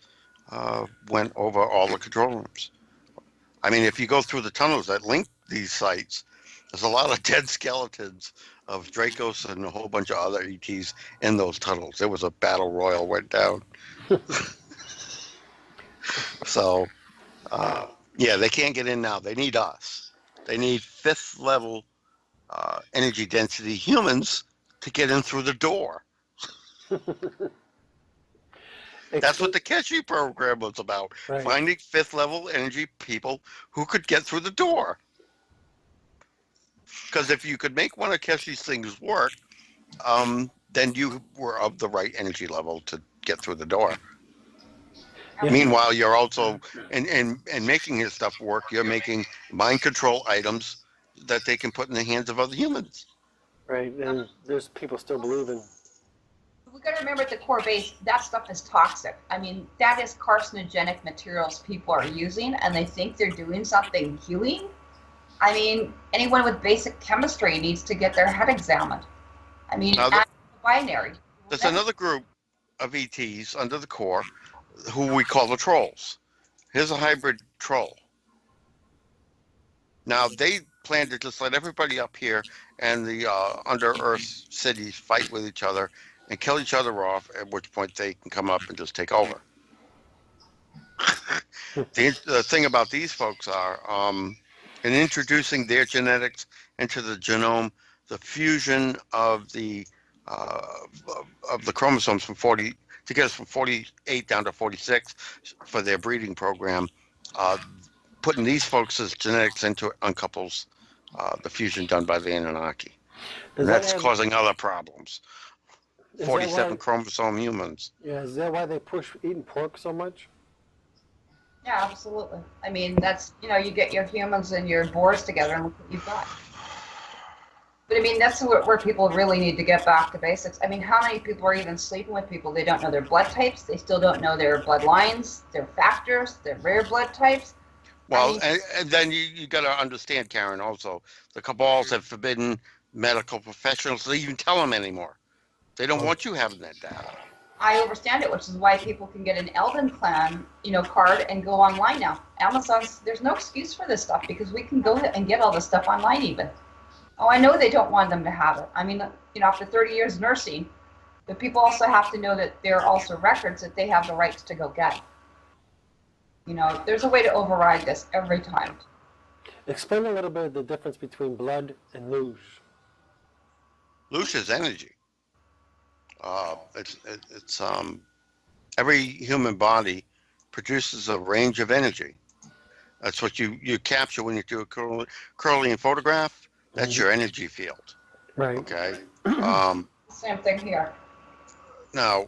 Speaker 1: went over all the control rooms. I mean, if you go through the tunnels that link these sites, there's a lot of dead skeletons of Dracos and a whole bunch of other ETs in those tunnels. There was a battle royal went down. So, yeah, they can't get in now. They need us. They need 5th level energy density humans to get in through the door. That's what the Keshi program was about. Right. Finding 5th level energy people who could get through the door. Because if you could make one of Keshi's things work, then you were of the right energy level to get through the door. Yeah. Meanwhile, you're also, in making his stuff work, you're making mind control items that they can put in the hands of other humans.
Speaker 2: Right, and there's people still believing.
Speaker 3: We got to remember at the core base, that stuff is toxic. I mean, that is carcinogenic materials people are using, and they think they're doing something healing. I mean, anyone with basic chemistry needs to get their head examined. I mean,
Speaker 1: Now,
Speaker 3: add the binary.
Speaker 1: there's another group of ETs under the core who we call the trolls. Here's a hybrid troll. Now, they plan to just let everybody up here and the under-earth cities fight with each other and kill each other off, at which point they can come up and just take over. The thing about these folks are, in introducing their genetics into the genome, the fusion of the chromosomes from 40 to get us from 48 down to 46 for their breeding program, putting these folks' genetics into it uncouples the fusion done by the Anunnaki. And that's causing other problems. 47 chromosome humans.
Speaker 2: Yeah, is that why they push eating pork so much?
Speaker 3: Yeah, absolutely. I mean, that's, you get your humans and your boars together and look what you've got. But I mean, that's where people really need to get back to basics. I mean, how many people are even sleeping with people? They don't know their blood types. They still don't know their bloodlines, their factors, their rare blood types.
Speaker 1: Well, and then you got to understand, Karen, also, the cabals have forbidden medical professionals to even tell them anymore. They don't want you having that data.
Speaker 3: I understand it, which is why people can get an Elven clan, card and go online now. Amazon's, there's no excuse for this stuff because we can go and get all this stuff online even. Oh, I know they don't want them to have it. I mean, after 30 years nursing, but people also have to know that there are also records that they have the rights to go get. There's a way to override this every time.
Speaker 2: Explain a little bit of the difference between blood and luge.
Speaker 1: Luge is energy. It's every human body produces a range of energy. That's what you capture when you do a Kirlian photograph. That's your energy field.
Speaker 2: Right.
Speaker 1: Okay.
Speaker 3: Same thing here.
Speaker 1: Now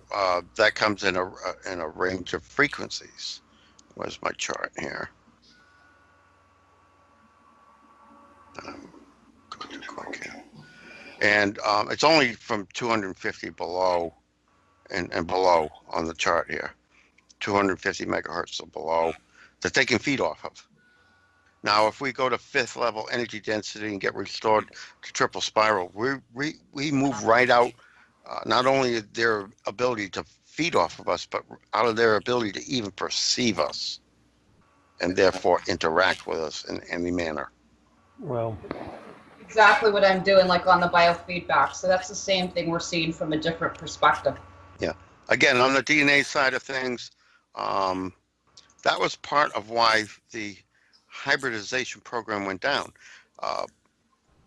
Speaker 1: that comes in a range of frequencies. Where's my chart here? Go too quick here. And it's only from 250 below and below on the chart here, 250 megahertz or below, that they can feed off of. Now, if we go to 5th level energy density and get restored to triple spiral, we move right out, not only their ability to feed off of us, but out of their ability to even perceive us and therefore interact with us in any manner.
Speaker 2: Well,
Speaker 3: exactly what I'm doing, like on the biofeedback. So that's the same thing we're seeing from a different perspective.
Speaker 1: Yeah. Again, on the DNA side of things, that was part of why the hybridization program went down.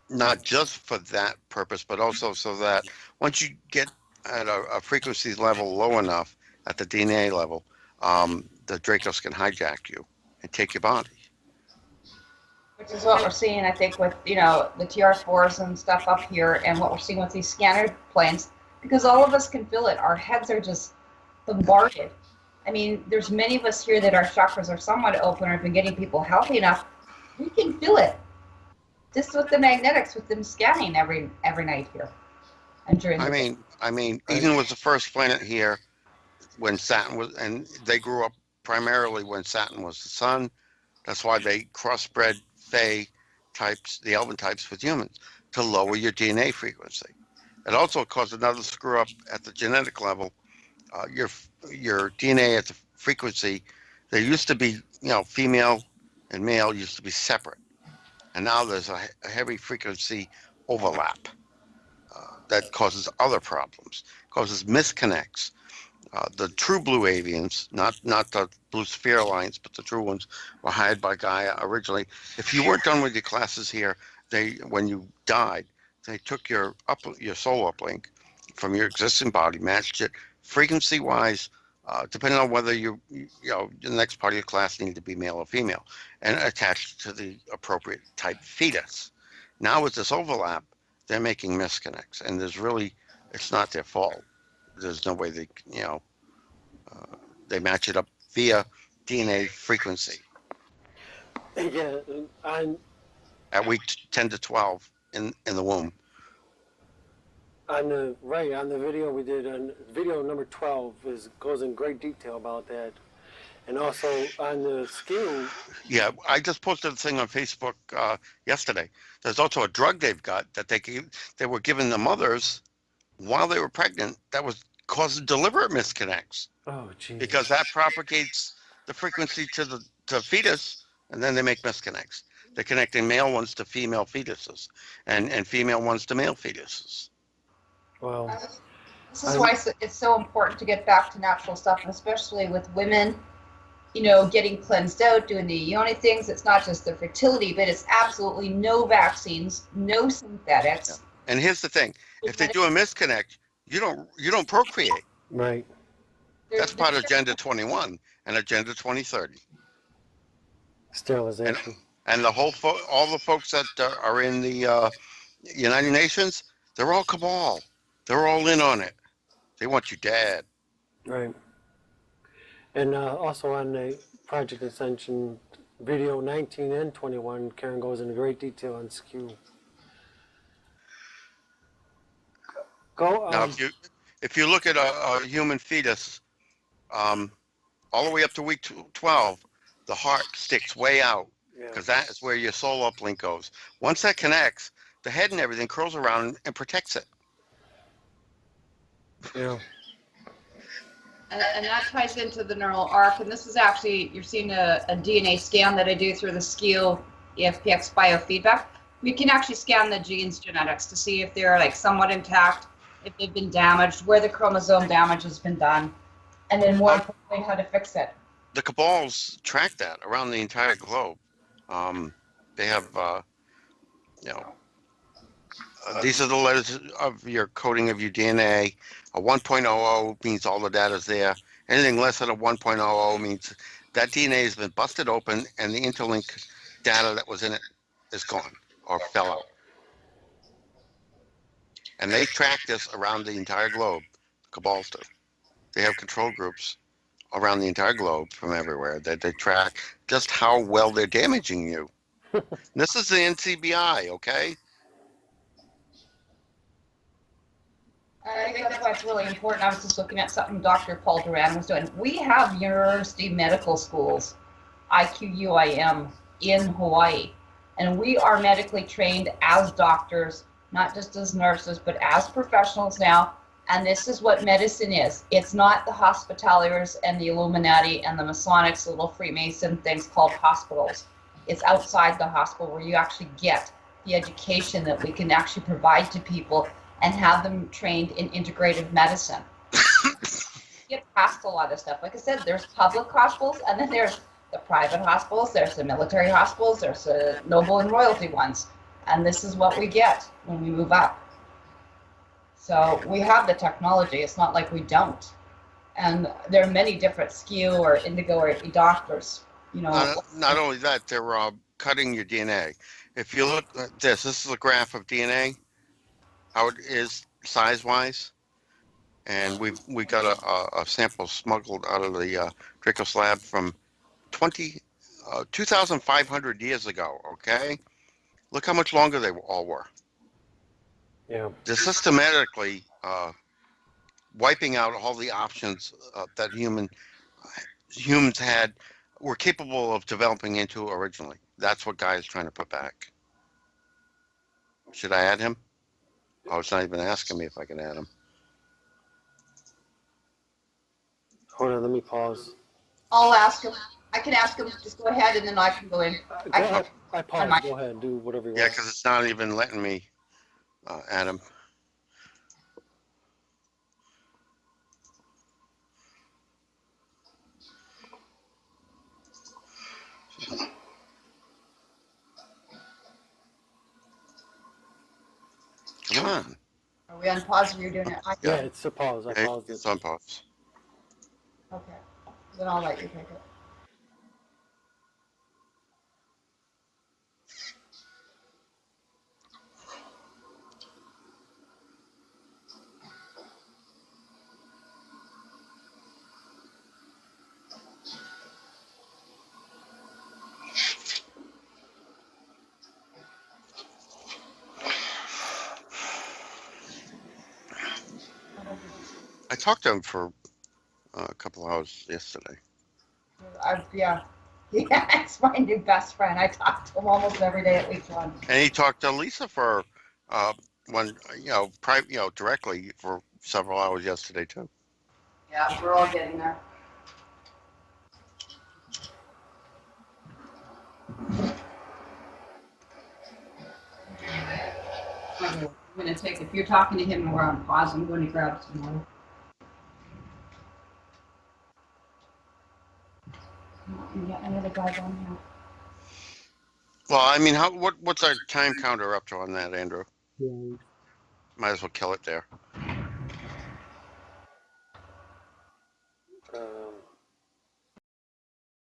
Speaker 1: Not just for that purpose, but also so that once you get at a frequency level low enough at the DNA level, the Dracos can hijack you and take your body.
Speaker 3: Which is what we're seeing, I think, with, the TR4s and stuff up here, and what we're seeing with these scanner planes, because all of us can feel it. Our heads are just bombarded. I mean, there's many of us here that our chakras are somewhat open or have been getting people healthy enough. We can feel it. Just with the magnetics, with them scanning every night here. And during
Speaker 1: I mean, Eden was the first planet here when Saturn was, and they grew up primarily when Saturn was the sun. That's why they crossbred Fae types, the Elven types, with humans to lower your DNA frequency. It also caused another screw up at the genetic level. Your DNA at the frequency, there used to be, female and male used to be separate, and now there's a heavy frequency overlap that causes other problems, causes misconnects. The true blue avians, not the Blue Sphere Alliance, but the true ones, were hired by Gaia originally. If you weren't done with your classes here, when you died, they took your soul uplink from your existing body, matched it frequency-wise, depending on whether the next part of your class needed to be male or female, and attached to the appropriate type fetus. Now with this overlap, they're making misconnects, and it's not their fault. There's no way they match it up via DNA frequency.
Speaker 2: Yeah,
Speaker 1: at week 10 to 12 in the womb.
Speaker 2: On the video we did, on video number 12 goes in great detail about that. And also on the skiing,
Speaker 1: Yeah, I just posted a thing on Facebook yesterday. There's also a drug they've got that they were giving the mothers while they were pregnant that was causing deliberate misconnects
Speaker 2: oh geez.
Speaker 1: because that propagates the frequency to fetus, and then they make misconnects. They're connecting male ones to female fetuses and female ones to male fetuses.
Speaker 2: Well,
Speaker 3: This is why it's so important to get back to natural stuff, and especially with women, getting cleansed out, doing the yoni things. It's not just the fertility, but it's absolutely no vaccines, no synthetics.
Speaker 1: Yeah. And here's the thing: if they do a misconnect, you don't procreate.
Speaker 2: right.
Speaker 1: That's part of Agenda 21 and Agenda 2030.
Speaker 2: Sterilization.
Speaker 1: And all the folks that are in the United Nations, they're all cabal. They're all in on it. They want you dead.
Speaker 2: Right. And also on the Project Ascension video 19 and 21, Karen goes into great detail on skew. Go.
Speaker 1: Now, if you look at a human fetus, all the way up to week 12, the heart sticks way out because that is where your soul uplink goes. Once that connects, the head and everything curls around and protects it.
Speaker 2: Yeah.
Speaker 3: And that ties into the neural arc. And this is actually, you're seeing a DNA scan that I do through the SKIO EFPX biofeedback. We can actually scan the genes genetics to see if they're like somewhat intact, if they've been damaged, where the chromosome damage has been done, and then more importantly, how to fix it.
Speaker 1: The cabals track that around the entire globe. They have, these are the letters of your coding of your DNA. A 1.00 means all the data's there. Anything less than a 1.00 means that DNA has been busted open and the interlink data that was in it is gone or fell out. And they track this around the entire globe. Cabals do. They have control groups around the entire globe from everywhere that they track just how well they're damaging you. This is the NCBI, okay?
Speaker 3: I think that's why it's really important. I was just looking at something Dr. Paul Duran was doing. We have university medical schools, IQUIM, in Hawaii. And we are medically trained as doctors, not just as nurses, but as professionals now. And this is what medicine is. It's not the hospitaliers and the Illuminati and the Masonics, little Freemason things called hospitals. It's outside the hospital where you actually get the education that we can actually provide to people and have them trained in integrative medicine. Get past a lot of stuff. Like I said, there's public hospitals, and then there's the private hospitals, there's the military hospitals, there's the noble and royalty ones. And this is what we get when we move up. So we have the technology. It's not like we don't. And there are many different SKIO or indigo or doctors.
Speaker 1: Not only that, they're cutting your DNA. If you look at this is a graph of DNA, how it is size-wise, and we got a sample smuggled out of the Draco slab from 2,500 years ago. Okay, look how much longer they all were.
Speaker 2: Yeah.
Speaker 1: They're systematically wiping out all the options that humans were capable of developing into originally. That's what Guy is trying to put back. Should I add him? Oh, it's not even asking me if I can add him.
Speaker 2: Hold on, let me pause.
Speaker 3: I'll ask him. I can ask him. Just go ahead, and then I can go in.
Speaker 2: Go ahead. I pause. Go ahead. Do whatever you want.
Speaker 1: Yeah, because it's not even letting me add him. Come on.
Speaker 3: Are we on pause or you're doing it?
Speaker 2: Yeah, it's a pause. I paused it.
Speaker 1: It's on pause.
Speaker 3: Okay. Then I'll let you take it.
Speaker 1: I talked to him for a couple hours yesterday.
Speaker 3: Yeah. Yeah, it's my new best friend. I talk to him almost every day at least once.
Speaker 1: And he talked to Lisa for one, directly for several hours yesterday too.
Speaker 3: Yeah, we're all getting there. I'm gonna take, if you're talking to him and we're on pause, I'm going to grab some more. Yeah, any of the guys on here?
Speaker 1: Well, I mean, what's our time counter up to on that, Andrew?
Speaker 2: Yeah.
Speaker 1: Might as well kill it there.